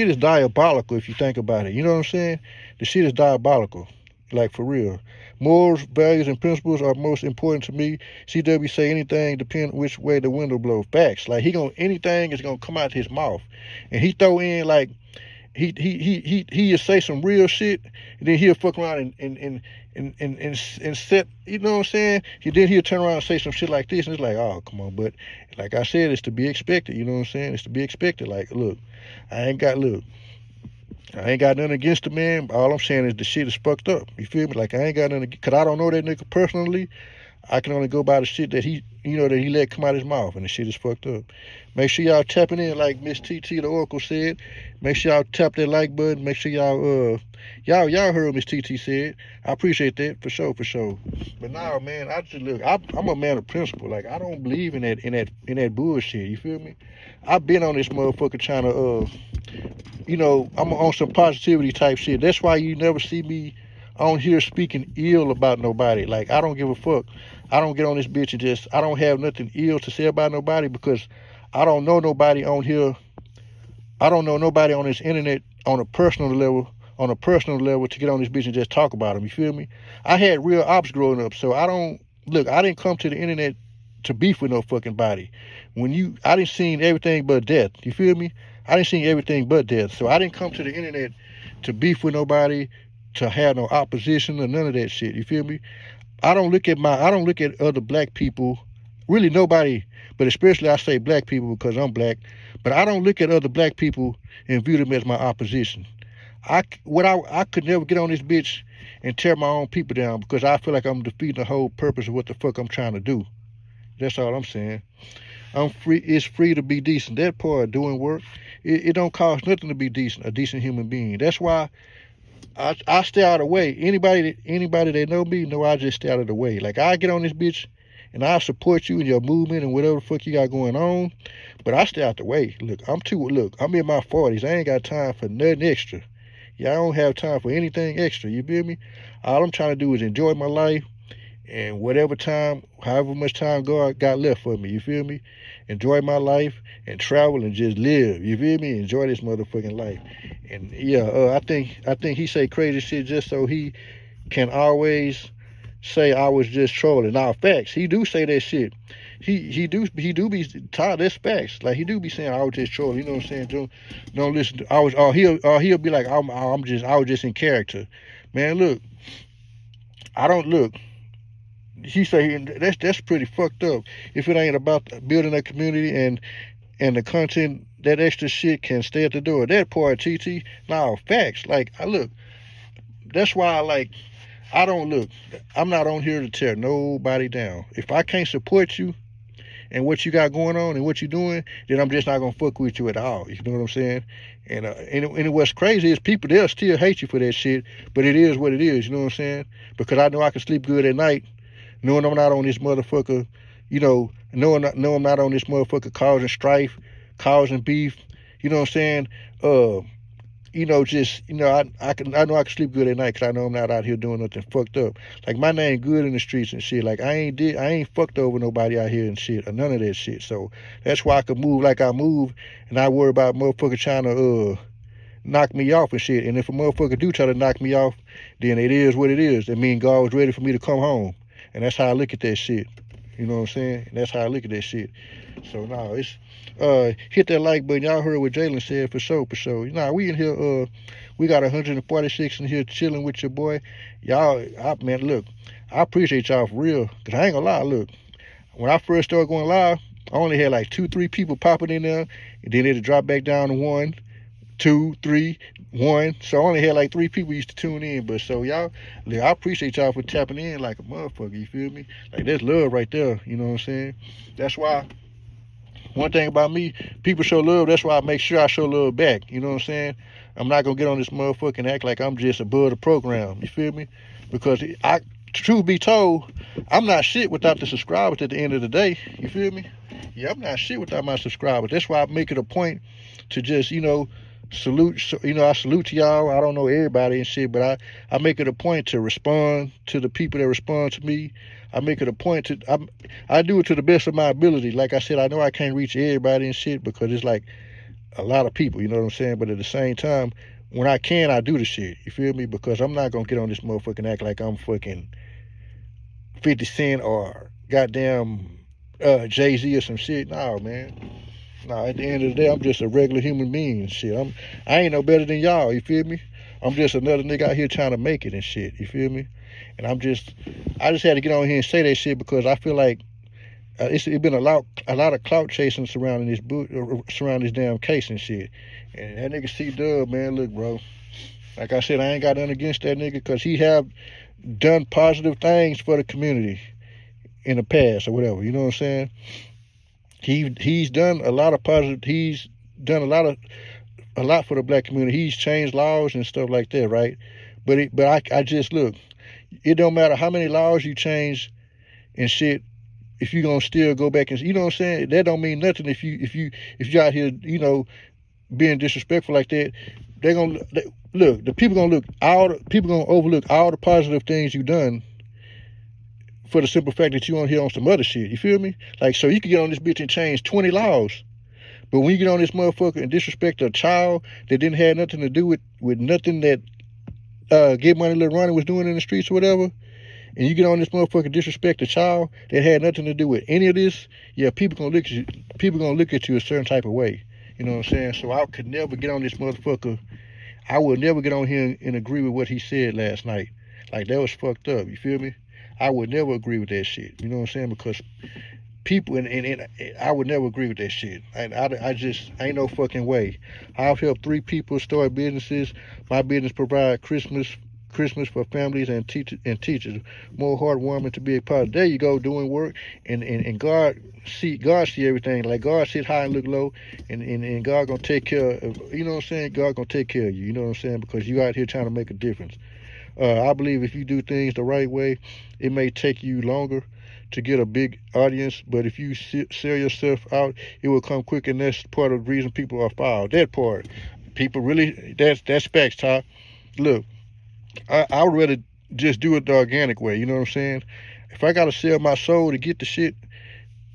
is diabolical if you think about it. You know what I'm saying? The shit is diabolical. Like for real. Morals, values, and principles are most important to me. CW say anything depend which way the wind will blow. Facts. Like anything is gonna come out his mouth. And he throw in like he'll say some real shit, and then he'll fuck around and set, you know what I'm saying? Then he'll turn around and say some shit like this, and it's like, oh, come on. But like I said, it's to be expected, you know what I'm saying? It's to be expected. Like, look, I ain't got nothing against the man. All I'm saying is the shit is fucked up. You feel me? Like I ain't got nothing, because I don't know that nigga personally. I can only go by the shit that he let come out his mouth, and the shit is fucked up. Make sure y'all tapping in like Miss TT the Oracle said. Make sure y'all tap that like button. Make sure y'all heard Miss TT said. I appreciate that for sure. But now, man, I just look. I'm a man of principle. Like I don't believe in that bullshit. You feel me? I've been on this motherfucker trying to I'm on some positivity type shit. That's why you never see me on here speaking ill about nobody. Like I don't give a fuck. I don't get on this bitch and I don't have nothing ill to say about nobody because I don't know nobody on here. I don't know nobody on this internet on a personal level to get on this bitch and just talk about them. You feel me? I had real ops growing up, so I didn't come to the internet to beef with no fucking body. I didn't seen everything but death. You feel me? I didn't seen everything but death. So I didn't come to the internet to beef with nobody, to have no opposition or none of that shit. You feel me? I don't look at other black people, really nobody, but especially I say black people because I'm black, but I don't look at other black people and view them as my opposition. I could never get on this bitch and tear my own people down because I feel like I'm defeating the whole purpose of what the fuck I'm trying to do. That's all I'm saying. It's free to be decent. That part of doing work, it don't cost nothing to be decent, a decent human being. That's why I stay out of the way. Anybody that know me know I just stay out of the way. Like I get on this bitch and I support you in your movement and whatever the fuck you got going on, but I stay out the way. Look, I'm in my 40s. I ain't got time for nothing extra. Yeah, I don't have time for anything extra. You feel me? All I'm trying to do is enjoy my life and however much time God got left for me. You feel me? Enjoy my life and travel and just live. You feel me? Enjoy this motherfucking life. And yeah, I think he say crazy shit just so he can always say I was just trolling. Now facts, he do say that shit. He do be tired. That's facts. Like he do be saying I was just trolling. You know what I'm saying? Don't listen. He'll be like I was just in character. Man, look, I don't look. He say that's pretty fucked up. If it ain't about building a community and the content, that extra shit can stay at the door. That part, TT. Now facts. Like I look. That's why I don't look. I'm not on here to tear nobody down. If I can't support you and what you got going on and what you're doing, then I'm just not gonna fuck with you at all. You know what I'm saying? And what's crazy is people, they'll still hate you for that shit, but it is what it is. You know what I'm saying? Because I know I can sleep good at night knowing I'm not on this motherfucker, knowing I'm not on this motherfucker causing strife, causing beef. You know what I'm saying? Just I know I can sleep good at night because I know I'm not out here doing nothing fucked up. Like my name good in the streets and shit. Like I ain't fucked over nobody out here and shit or none of that shit. So that's why I can move like I move, and I worry about motherfuckers trying to knock me off and shit. And if a motherfucker do try to knock me off, then it is what it is. That means God was ready for me to come home, and that's how I look at that shit. You know what I'm saying? And that's how I look at that shit. So no, it's hit that like button. Y'all heard what Jalen said for sure, for sure. We in here, we got 146 in here chilling with your boy. Y'all, man, look, I appreciate y'all for real. Cause I ain't gonna lie, look, when I first started going live, I only had like 2-3 people popping in there, and then it'd drop back down to 1, 2, 3, 1. So I only had like 3 people used to tune in. But so y'all, look, I appreciate y'all for tapping in like a motherfucker. You feel me? Like that's love right there. You know what I'm saying? That's why. One thing about me, people show love. That's why I make sure I show love back. You know what I'm saying? I'm not gonna get on this motherfucker and act like I'm just above the program. You feel me? Because truth be told, I'm not shit without the subscribers at the end of the day. You feel me? Yeah, I'm not shit without my subscribers. That's why I make it a point to just, salute. I salute to y'all. I don't know everybody and shit, but I make it a point to respond to the people that respond to me. I make it a point to, I do it to the best of my ability. Like I said, I know I can't reach everybody and shit because it's like a lot of people, you know what I'm saying? But at the same time, when I can, I do the shit. You feel me? Because I'm not gonna get on this motherfucker and act like I'm fucking 50 Cent or goddamn Jay-Z or some shit. No, man. No, at the end of the day, I'm just a regular human being and shit. I ain't no better than y'all, you feel me? I'm just another nigga out here trying to make it and shit, you feel me? And I just had to get on here and say that shit because I feel like it's been a lot of clout chasing surrounding this damn case and shit. And that nigga C-Dub, man, look, bro. Like I said, I ain't got nothing against that nigga because he have done positive things for the community in the past or whatever. You know what I'm saying? He's done a lot of positive. He's done a lot for the black community. He's changed laws and stuff like that, right? But I just look. It don't matter how many laws you change and shit. If you gonna still go back and you know what I'm saying, that don't mean nothing. If you out here, being disrespectful like that, the people gonna overlook all the positive things you done for the simple fact that you on here on some other shit. You feel me? Like, so you can get on this bitch and change 20 laws, but when you get on this motherfucker and disrespect a child that didn't have nothing to do with nothing that Get Money Little Ronnie was doing in the streets or whatever, and you get on this motherfucker disrespect a child that had nothing to do with any of this, yeah, people gonna look at you a certain type of way. You know what I'm saying? So I could never get on this motherfucker. I would never get on here and agree with what he said last night. Like, that was fucked up. You feel me? I would never agree with that shit. You know what I'm saying? Because people, and I would never agree with that shit. I just ain't no fucking way. I've helped 3 people start businesses. My business provide Christmas for families and teachers. More heartwarming to be a part of. There you go, doing work, and God see everything. Like, God sit high and look low, and God gonna take care of, you know what I'm saying? God gonna take care of you, you know what I'm saying? Because you out here trying to make a difference. I believe if you do things the right way, it may take you longer to get a big audience, but if you sell yourself out, it will come quick, and that's part of the reason people are filed. That part, people really, that's facts, Ty. Look, I would rather just do it the organic way, you know what I'm saying? If I gotta sell my soul to get the shit,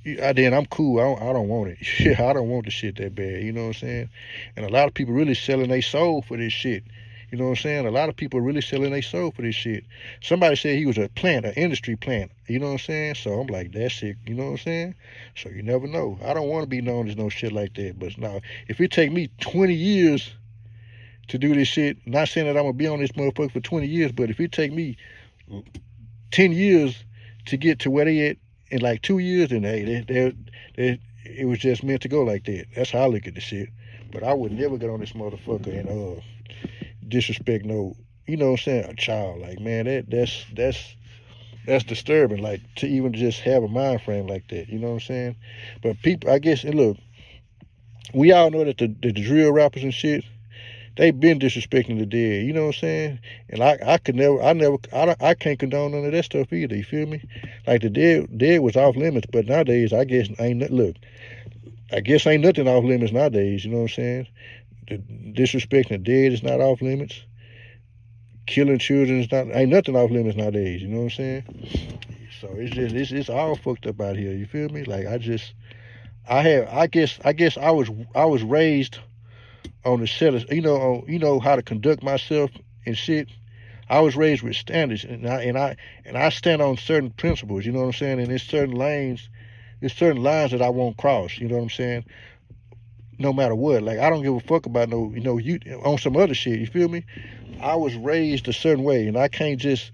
then I'm cool. I don't want it. Yeah, I don't want the shit that bad, you know what I'm saying? And a lot of people really selling their soul for this shit. You know what I'm saying? A lot of people are really selling their soul for this shit. Somebody said he was a plant, an industry plant. You know what I'm saying? So I'm like, that shit, you know what I'm saying? So you never know. I don't want to be known as no shit like that. But now, if it take me 20 years to do this shit, not saying that I'm going to be on this motherfucker for 20 years, but if it take me 10 years to get to where they at in like 2 years, then hey, it was just meant to go like that. That's how I look at the shit. But I would never get on this motherfucker and disrespect no, you know what I'm saying, a child. Like, man, that's disturbing, like, to even just have a mind frame like that, you know what I'm saying? But people, I guess, and look, we all know that the drill rappers and shit, they been disrespecting the dead. You know what I'm saying? And I can't condone none of that stuff either. You feel me? Like the dead was off limits, but nowadays I guess I guess ain't nothing off limits nowadays. You know what I'm saying? The disrespecting the dead is not off limits. Killing children is not ain't nothing off limits nowadays. You know what I'm saying? So it's all fucked up out here. You feel me? Like I guess I was raised on the set of you know how to conduct myself and shit. I was raised with standards, and I stand on certain principles. You know what I'm saying? And there's certain lines that I won't cross. You know what I'm saying? No matter what, like I don't give a fuck about you on some other shit. You feel me? I was raised a certain way, and I can't just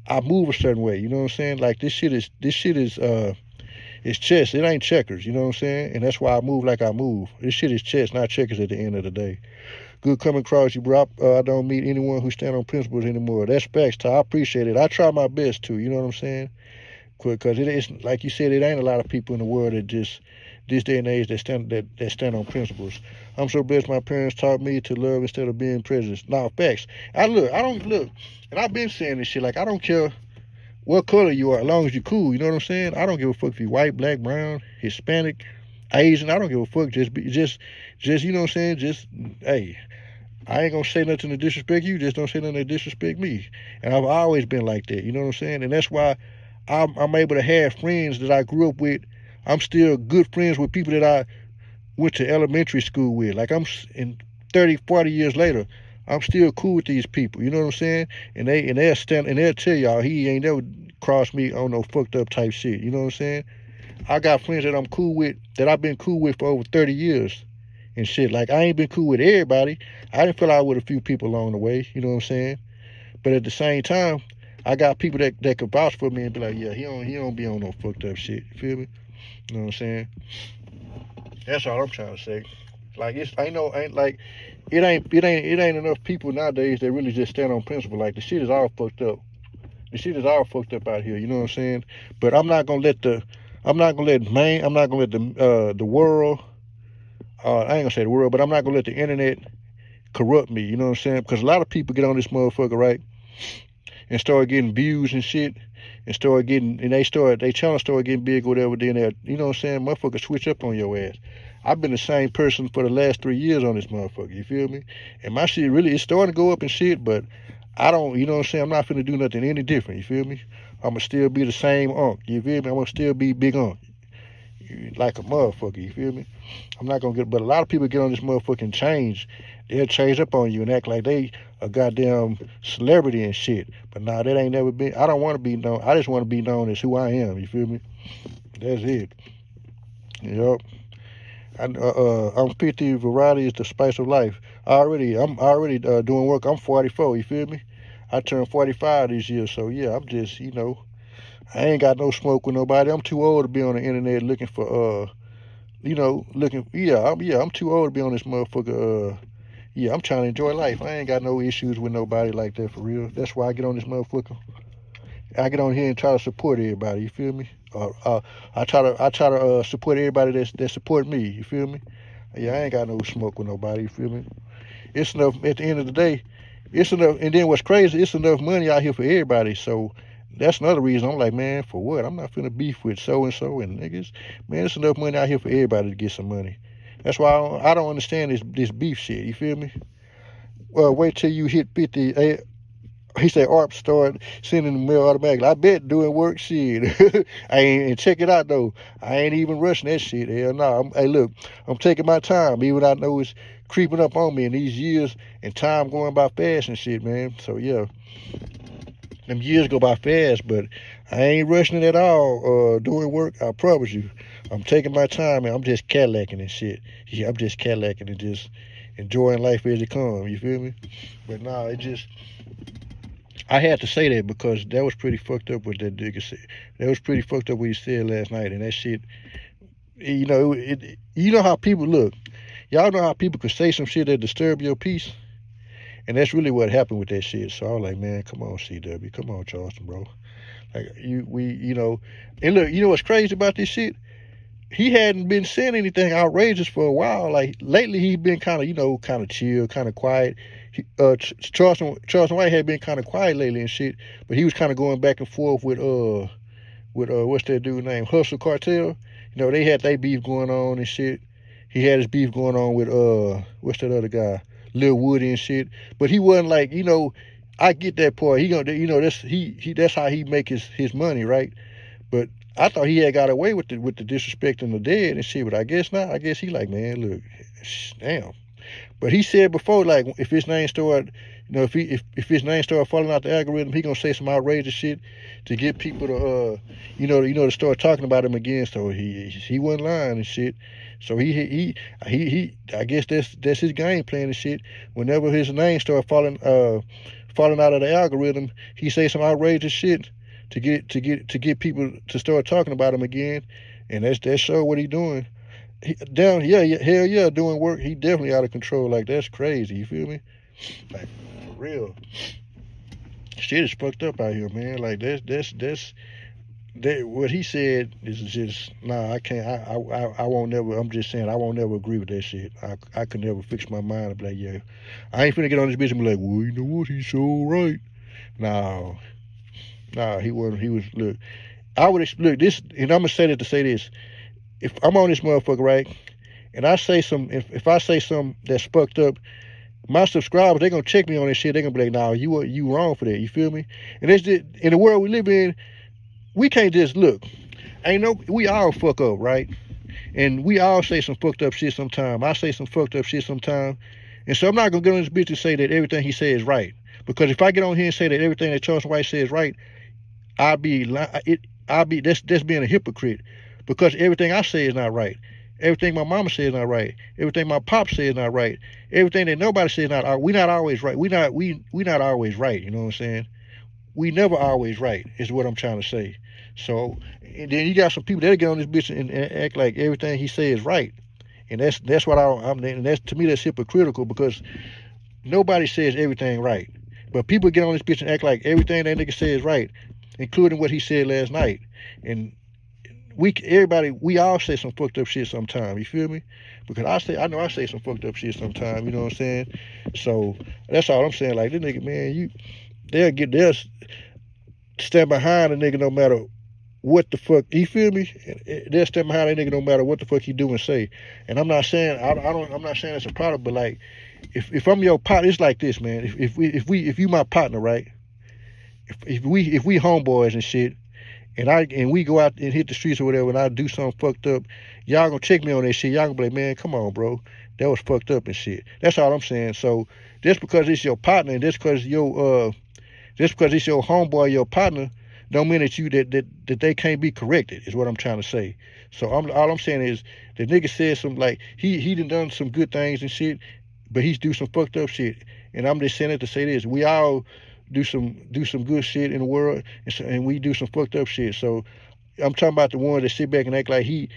I move a certain way. You know what I'm saying? Like this shit is it's chess. It ain't checkers. You know what I'm saying? And that's why I move like I move. This shit is chess, not checkers. At the end of the day, good coming across you, bro. I don't meet anyone who stand on principles anymore. That's facts, Ty. I appreciate it. I try my best to. You know what I'm saying? Because it's like you said, it ain't a lot of people in the world that just this day and age that stand on principles. I'm so blessed my parents taught me to love instead of being prejudiced. Nah, facts. I don't look, and I've been saying this shit. Like I don't care what color you are, as long as you're cool. You know what I'm saying? I don't give a fuck if you're white, black, brown, Hispanic, Asian. I don't give a fuck. Just you know what I'm saying? Just hey. I ain't gonna say nothing to disrespect you. Just don't say nothing to disrespect me. And I've always been like that. You know what I'm saying? And that's why I'm able to have friends that I grew up with. I'm still good friends with people that I went to elementary school with. Like I'm in 30, 40 years later, I'm still cool with these people. You know what I'm saying? And they'll tell y'all he ain't never crossed me on no fucked up type shit. You know what I'm saying? I got friends that I'm cool with that I've been cool with for over 30 years and shit. Like I ain't been cool with everybody. I didn't feel out with a few people along the way. You know what I'm saying? But at the same time, I got people that could vouch for me and be like, yeah, he don't be on no fucked up shit. You feel me? You know what I'm saying? That's all I'm trying to say. Like it ain't enough people nowadays that really just stand on principle. Like the shit is all fucked up. The shit is all fucked up out here. You know what I'm saying? But I'm not gonna let the world. I ain't gonna say the world, but I'm not gonna let the internet corrupt me. You know what I'm saying? Because a lot of people get on this motherfucker, right, and start getting views and shit, and they channel start getting big or whatever. Then you know what I'm saying? Motherfucker switch up on your ass. I've been the same person for the last 3 years on this motherfucker. You feel me? And my shit really it's starting to go up and shit, but I don't. You know what I'm saying? I'm not finna do nothing any different. You feel me? I'ma still be the same unk. You feel me? I'm gonna still be big unk. Like a motherfucker, you feel me? I'm not gonna but a lot of people get on this motherfucking change. They'll change up on you and act like they a goddamn celebrity and shit. But nah, that ain't never been. I don't want to be known. I just want to be known as who I am. You feel me? That's it. Yup. I'm 50. Variety is the spice of life. I'm already doing work. I'm 44. You feel me? I turned 45 this year, so yeah, I'm just I ain't got no smoke with nobody. I'm too old to be on the internet looking for I'm too old to be on this motherfucker. I'm trying to enjoy life. I ain't got no issues with nobody like that for real. That's why I get on this motherfucker. I get on here and try to support everybody. You feel me? I try to support everybody that support me. You feel me? Yeah, I ain't got no smoke with nobody. You feel me? It's enough. At the end of the day, it's enough. And then what's crazy? It's enough money out here for everybody. So that's another reason I'm like, man, for what? I'm not finna beef with so and niggas. Man, there's enough money out here for everybody to get some money. That's why I don't understand this beef shit. You feel me? Well, wait till you hit 50. He said ARP start sending the mail automatically. I bet doing work shit. And check it out though. I ain't even rushing that shit. Hell no. Hey, look, I'm taking my time, even though I know it's creeping up on me in these years and time going by fast and shit, man. So yeah. Them years go by fast, but I ain't rushing it at all. Doing work, I promise you. I'm taking my time and I'm just Cadillacing and shit. Yeah, I'm just Cadillacing and just enjoying life as it comes. You feel me? But nah, I had to say that because that was pretty fucked up what that nigga said. That was pretty fucked up what he said last night, and that shit. You know how people look. Y'all know how people could say some shit that disturb your peace. And that's really what happened with that shit. So I was like, man, come on, CW. Come on, Charleston, bro. Like, and look, you know what's crazy about this shit? he hadn't been saying anything outrageous for a while. Like lately, he's been kind of, kind of chill, kind of quiet. Charleston White had been kind of quiet lately and shit, but he was kind of going back and forth with what's that dude name, Hustle Cartel. They had their beef going on and shit. He had his beef going on with what's that other guy, Lil Woody and shit. But he wasn't like, I get that part. He gonna, that's how he make his money, right? But I thought he had got away with the disrespecting the dead and shit, but I guess not. I guess he like, man, look, damn. But he said before, like, if his name started, if his name started falling out the algorithm, he gonna say some outrageous shit to get people to, to start talking about him again. So he wasn't lying and shit. So he I guess that's his game plan and shit. Whenever his name started falling out of the algorithm, he say some outrageous shit to get people to start talking about him again, and that's sure what he doing. Hell yeah, doing work. He definitely out of control. Like, that's crazy. You feel me? Like, for real. Shit is fucked up out here, man. Like, that's what he said is just, nah, I can't. I won't never. I'm just saying, I won't never agree with that shit. I could never fix my mind and be like, yeah, I ain't finna get on this bitch and be like, well, you know what? He's so right. Nah, he wasn't. He was, look. I would look this, and I'm gonna say that to say this. If I'm on this motherfucker, right, and I say if I say something that's fucked up, my subscribers, they gonna check me on this shit. They gonna be like, nah, you wrong for that. You feel me? And it's just, in the world we live in, we can't just look. We all fuck up, right? And we all say some fucked up shit sometime. I say some fucked up shit sometime. And so I'm not gonna get on this bitch and say that everything he says is right. Because if I get on here and say that everything that Charleston White says is right, I'll be that's being a hypocrite. Because everything I say is not right. Everything my mama says is not right. Everything my pop says is not right. Everything that nobody says is not right. We not always right. We not always right. You know what I'm saying? We never always right is what I'm trying to say. So, and then you got some people that get on this bitch and act like everything he says is right. And that's what and that's, to me, that's hypocritical, because nobody says everything right. But people get on this bitch and act like everything that nigga says is right, including what he said last night. And we all say some fucked up shit sometime. You feel me? Because I know I say some fucked up shit sometime. You know what I'm saying? So that's all I'm saying. Like, this nigga, man, they'll stand behind a nigga no matter what the fuck. You feel me? They'll stand behind a nigga no matter what the fuck he do and say. And I'm not saying I'm not saying it's a problem, but like, if I'm your partner, it's like this, man. If you my partner, right? If we homeboys and shit, and we go out and hit the streets or whatever, and I do something fucked up, y'all gonna check me on that shit. Y'all gonna be like, man, come on, bro, that was fucked up and shit. That's all I'm saying. So just because it's your partner, and just because it's your homeboy, your partner, don't mean that they can't be corrected. Is what I'm trying to say. So all I'm saying is the nigga said some, like, he done some good things and shit, but he's do some fucked up shit. And I'm just saying it to say this: we all do some good shit in the world, and we do some fucked up shit. So I'm talking about the one that sit back and act like he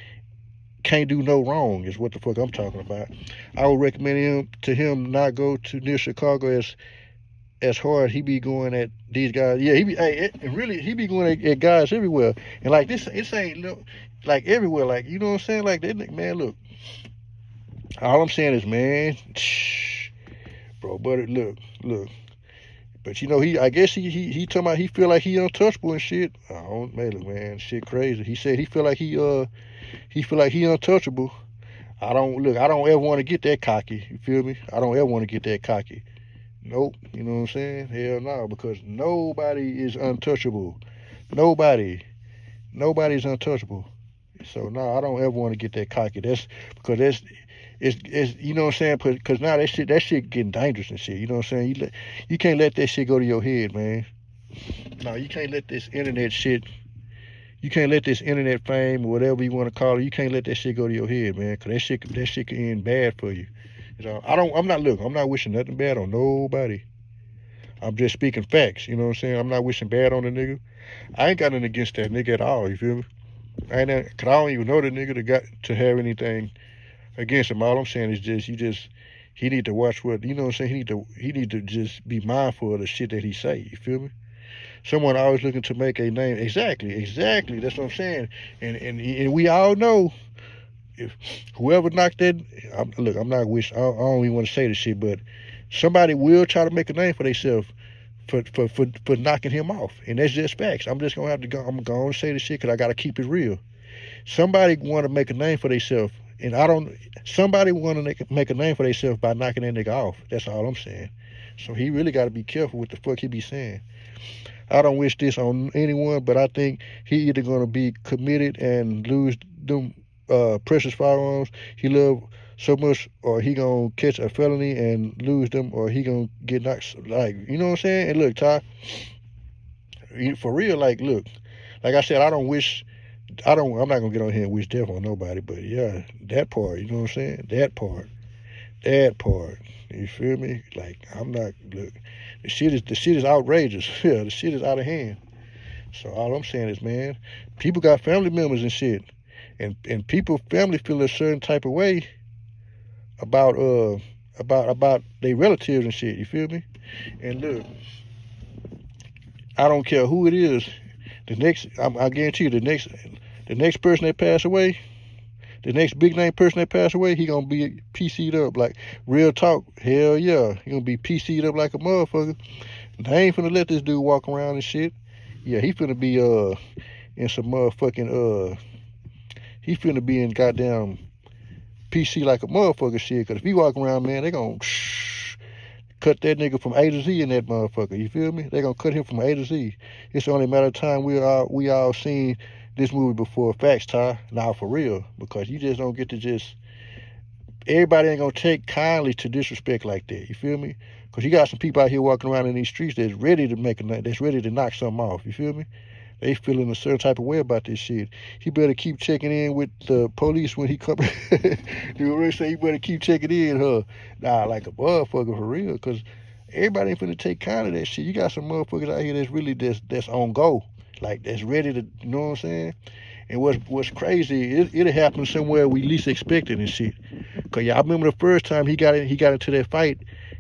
can't do no wrong, is what the fuck I'm talking about. I would recommend him not go to near Chicago as hard. He be going at these guys. Yeah, he be going at guys everywhere. And like this, it ain't like everywhere. Like, you know what I'm saying? Like, that nigga, man, look. All I'm saying is, man, bro, but look. But I guess he talking about he feel like he untouchable and shit. Man, shit crazy. He said he feel like he untouchable. I don't ever want to get that cocky. You feel me? I don't ever want to get that cocky. Nope. You know what I'm saying? Hell no, because nobody is untouchable. Nobody's untouchable. So no, I don't ever want to get that cocky. That's because it's you know what I'm saying? Because now that shit getting dangerous and shit. You know what I'm saying? You can't let that shit go to your head, man. No, you can't let this internet shit. You can't let this internet fame or whatever you want to call it. You can't let that shit go to your head, man. Because that shit can end bad for you. I'm not wishing nothing bad on nobody. I'm just speaking facts. You know what I'm saying? I'm not wishing bad on the nigga. I ain't got nothing against that nigga at all. You feel me? Cause I don't even know the nigga to have anything against him. All I'm saying is he need to watch what, you know what I'm saying? He need to just be mindful of the shit that he say. You feel me? Someone always looking to make a name. Exactly. That's what I'm saying. And we all know if whoever knocked that. Look, I'm not wish. I don't even want to say this shit, but somebody will try to make a name for themselves for knocking him off, and that's just facts. I'm just gonna have to go. I'm gonna say this shit because I gotta keep it real. Somebody want to make a name for themselves, and I don't. Somebody want to make a name for themselves by knocking that nigga off. That's all I'm saying. So he really got to be careful with the fuck he be saying. I don't wish this on anyone, but I think he either gonna be committed and lose them precious firearms he love so much, or he gonna catch a felony and lose them, or he gonna get knocked. Like, you know what I'm saying? And look, Ty, for real, like, look, like I said, I don't wish. I'm not gonna get on here and wish death on nobody, but yeah, that part, you know what I'm saying? That part. You feel me? Like, I'm not. Look, the shit is outrageous. Yeah, the shit is out of hand. So all I'm saying is, man, people got family members and shit, and people family feel a certain type of way about their relatives and shit. You feel me? And look, I don't care who it is. I guarantee you, the next person that passed away, the next big name person that passed away, he gonna be PC'd up. Like, real talk. Hell yeah, he gonna be PC'd up like a motherfucker. They ain't finna let this dude walk around and shit. Yeah, he finna be in some motherfucking he finna be in goddamn PC like a motherfucker shit. Cause if he walk around, man, they gonna cut that nigga from A to Z in that motherfucker. You feel me? They gonna cut him from A to Z. It's only a matter of time we all seen this movie before. Facts, Ty. Now for real, because you just don't get to just. Everybody ain't gonna take kindly to disrespect like that. You feel me? Because you got some people out here walking around in these streets that's ready to that's ready to knock something off. You feel me? They feeling a certain type of way about this shit. He better keep checking in with the police when he come. You already say you better keep checking in, huh? Nah, like a motherfucker for real. Because everybody ain't finna take kind of that shit. You got some motherfuckers out here that's really that's on go. Like, that's ready to, you know what I'm saying? And what's crazy, it'll happen somewhere we least expect it and shit. Cause yeah, I remember the first time he got into that fight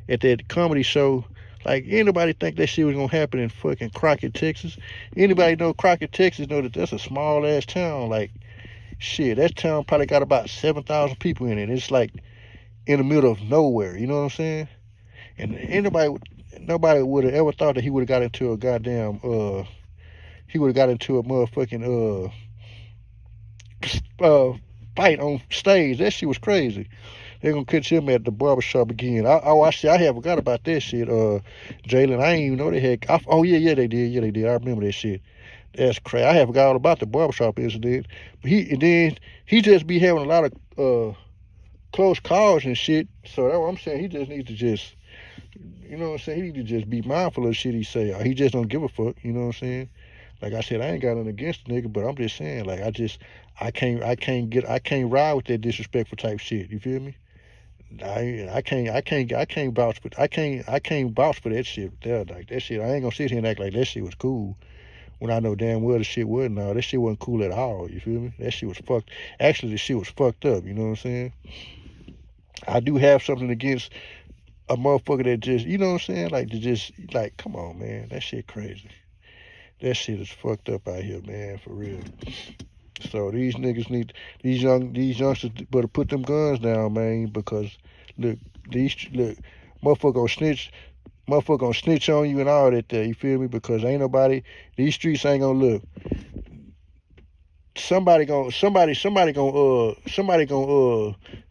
at that comedy show. Like, anybody think that shit was gonna happen in fucking Crockett, Texas? Anybody know Crockett, Texas? Know that that's a small ass town. Like, shit, that town probably got about 7,000 people in it. It's like in the middle of nowhere. You know what I'm saying? And nobody would have ever thought that he would have got into a goddamn he would have got into a motherfucking fight on stage. That shit was crazy. They're gonna catch him at the barbershop again. I had forgot about that shit. Jalen, I ain't even know they had. Oh yeah, they did. I remember that shit. That's crazy. I had forgot all about the barbershop incident. But he just be having a lot of close calls and shit. So that's what I'm saying. He just needs to just, you know what I'm saying. He need to just be mindful of the shit he say. He just don't give a fuck. You know what I'm saying. Like I said, I ain't got nothing against the nigga, but I'm just saying, like, I can't ride with that disrespectful type shit. You feel me? I can't vouch for that shit. Like, that shit, I ain't gonna sit here and act like that shit was cool when I know damn well the shit wasn't. No, that shit wasn't cool at all. You feel me? That shit was fucked. Actually, the shit was fucked up. You know what I'm saying? I do have something against a motherfucker that just, you know what I'm saying? Like, to just, like, come on, man, that shit crazy. That shit is fucked up out here, man, for real. So these niggas need, these youngsters better put them guns down, man, because look, motherfucker gonna snitch on you and all that there, you feel me? Because ain't nobody, these streets ain't gonna look. Somebody gonna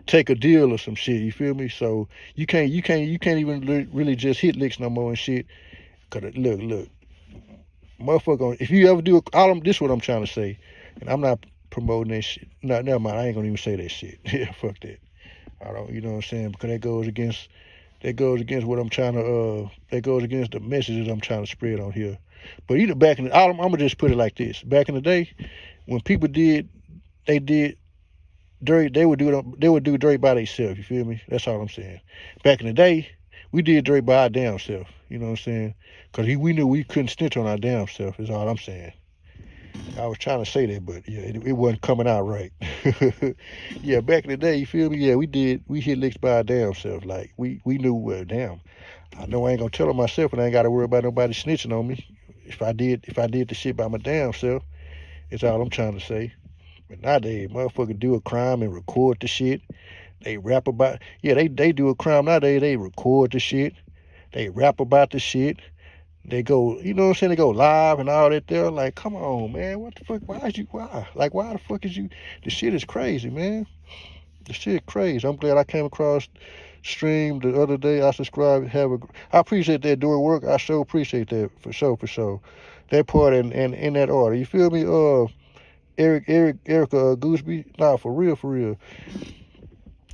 take a deal or some shit, you feel me? So you can't even really just hit licks no more and shit. Cause look. Motherfucker, if you ever do this is what I'm trying to say, and I'm not promoting that shit. No, never mind. I ain't gonna even say that shit. Yeah, fuck that. I don't. You know what I'm saying? Because that goes against what I'm trying to. That goes against the messages I'm trying to spread on here. But either back in the, I'm gonna just put it like this. Back in the day, when people did dirty, they would do dirty by themselves. You feel me? That's all I'm saying. Back in the day, we did dirty by our damn self. You know what I'm saying? Because we knew we couldn't snitch on our damn self, is all I'm saying. I was trying to say that, but yeah, it wasn't coming out right. Yeah, back in the day, you feel me? Yeah, we hit licks by our damn self. Like, we knew, damn, I know I ain't gonna tell on myself and I ain't gotta worry about nobody snitching on me. if I did the shit by my damn self. It's all I'm trying to say. But nowadays, motherfuckers do a crime and record the shit. They rap about, yeah, they do a crime nowadays. They record the shit. They rap about the shit. They go, you know what I'm saying? They go live and all that there. Like, come on, man. What the fuck? Why? Like, why the fuck is you? The shit is crazy, man. The shit crazy. I'm glad I came across stream the other day. I subscribed. I appreciate that doing work. I so appreciate that for sure. That part and in that order. You feel me? Erica Gooseby. Nah, for real.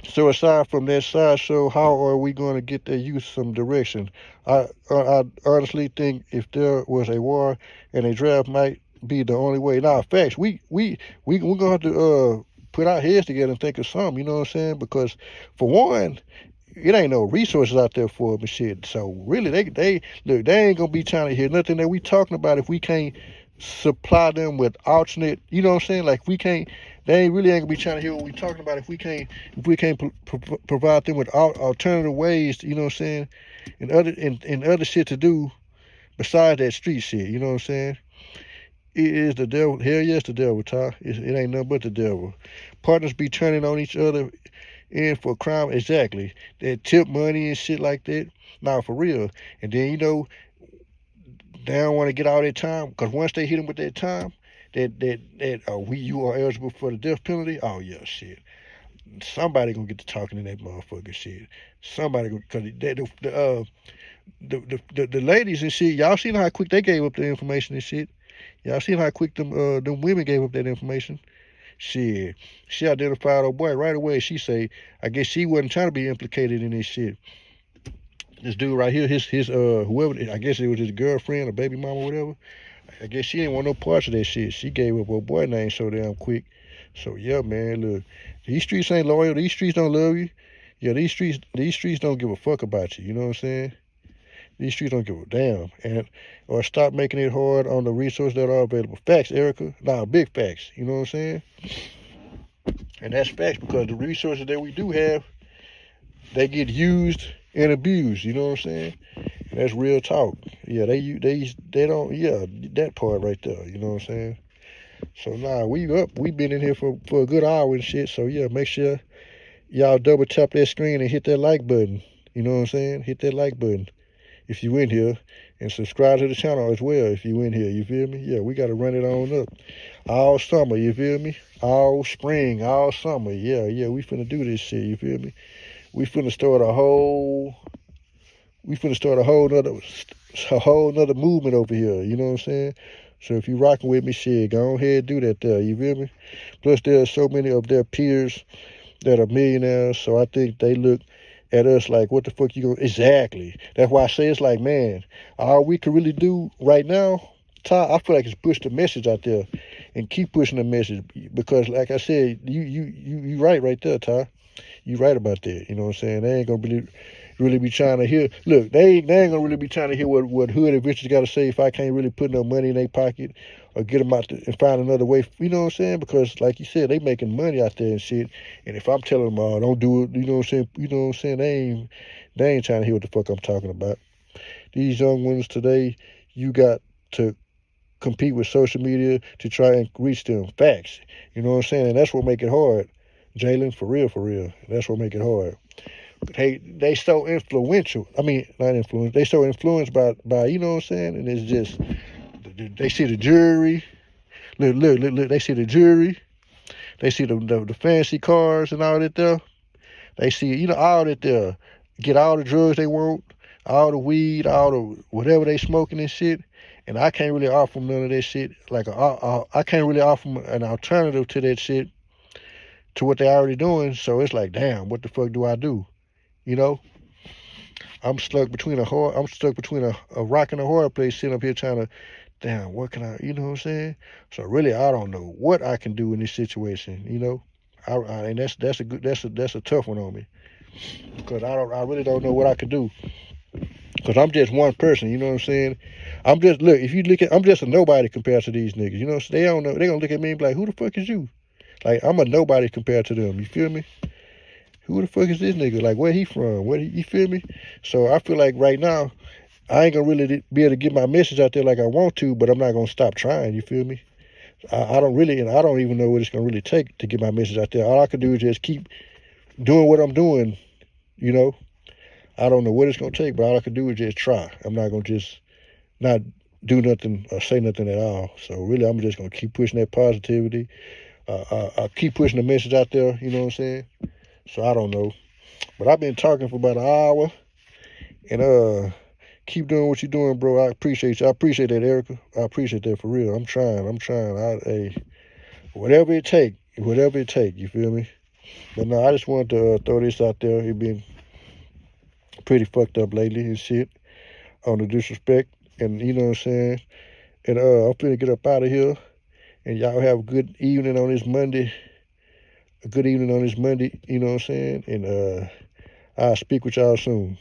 So aside from that side show, how are we going to get the youth some direction? I honestly think if there was a war and a draft might be the only way. Now, facts, we're gonna have to put our heads together and think of something. You know what I'm saying? Because for one, it ain't no resources out there for them and shit. So really, they look, they ain't gonna be trying to hear nothing that we talking about if we can't supply them with alternate. You know what I'm saying? Like we can't. They ain't gonna be trying to hear what we talking about if we can't provide them with alternative ways. You know what I'm saying? And other shit to do besides that street shit. You know what I'm saying? It is the devil. Hell yes, the devil, Ty. It ain't nothing but the devil. Partners be turning on each other in for crime. Exactly. They tip money and shit like that. Nah, for real. And then, you know, they don't want to get all that time because once they hit them with that time, you are eligible for the death penalty. Oh yeah, shit. Somebody gonna get to talking in that motherfucking shit. Somebody because the ladies and shit. Y'all seen how quick they gave up the information and shit. Y'all seen how quick them women gave up that information. Shit, she identified her boy right away. She say, I guess she wasn't trying to be implicated in this shit. This dude right here, his whoever, I guess it was his girlfriend or baby mama or whatever. I guess she didn't want no parts of that shit. She gave up her boy name so damn quick. So yeah, man, look, these streets ain't loyal. These streets don't love you. Yeah, these streets don't give a fuck about you. You know what I'm saying? These streets don't give a damn. Or stop making it hard on the resources that are available. Facts, Erica. Nah, big facts. You know what I'm saying? And that's facts because the resources that we do have, they get used and abused. You know what I'm saying? And that's real talk. Yeah, they don't. Yeah, that part right there. You know what I'm saying? So nah, we been in here for a good hour and shit. So yeah, make sure y'all double tap that screen and hit that like button. You know what I'm saying? Hit that like button if you in here, and subscribe to the channel as well if you in here. You feel me? Yeah, we gotta run it on up all summer. You feel me? All spring, all summer. Yeah, we finna do this shit. You feel me? We finna start a whole nother movement over here. You know what I'm saying? So if you rocking with me, shit, go ahead and do that there. You feel me? Plus, there are so many of their peers that are millionaires, so I think they look at us like, what the fuck you gonna... Exactly. That's why I say it's like, man, all we can really do right now, Ty, I feel like it's push the message out there and keep pushing the message because, like I said, you right there, Ty. You right about that. You know what I'm saying? They ain't gonna really be trying to hear. Look, they ain't gonna really be trying to hear what Hood and Richards got to say if I can't really put no money in their pocket or get them out and find another way. You know what I'm saying? Because like you said, they making money out there and shit. And if I'm telling them, oh, don't do it, you know what I'm saying? They ain't trying to hear what the fuck I'm talking about. These young ones today, you got to compete with social media to try and reach them. Facts. You know what I'm saying? And that's what make it hard. Jalen, for real. That's what make it hard. Hey, they so influential. I mean, not influenced. They so influenced by you know what I'm saying? And it's just, they see the jury. Look. They see the jury. They see the fancy cars and all that there. They see, you know, all that there. Get all the drugs they want, all the weed, all the whatever they smoking and shit. And I can't really offer them none of that shit. Like, I can't really offer them an alternative to that shit, to what they already doing. So it's like, damn, what the fuck do I do? You know, I'm stuck between a rock and a hard place, sitting up here trying to, damn, what can I, you know what I'm saying? So really, I don't know what I can do in this situation. You know, and that's a tough one on me because I really don't know what I can do because I'm just one person. You know what I'm saying? I'm just I'm just a nobody compared to these niggas. You know, so they don't know. They gonna look at me and be like, who the fuck is you? Like, I'm a nobody compared to them. You feel me? Who the fuck is this nigga? Like, where he from? You feel me? So I feel like right now, I ain't gonna really be able to get my message out there like I want to, but I'm not gonna stop trying. You feel me? I don't really, and I don't even know what it's gonna really take to get my message out there. All I can do is just keep doing what I'm doing. You know, I don't know what it's gonna take, but all I can do is just try. I'm not gonna just not do nothing or say nothing at all. So really, I'm just gonna keep pushing that positivity. I keep pushing the message out there. You know what I'm saying? So I don't know, but I've been talking for about an hour, and keep doing what you're doing, bro. I appreciate you. I appreciate that, Erica. I appreciate that for real. I'm trying. Hey, whatever it take, whatever it take. You feel me? But no, I just wanted to throw this out there. It been pretty fucked up lately and shit on the disrespect, and you know what I'm saying. And I'm finna get up out of here, and y'all have a good evening on this Monday. A good evening on this Monday. You know what I'm saying. And I'll speak with y'all soon.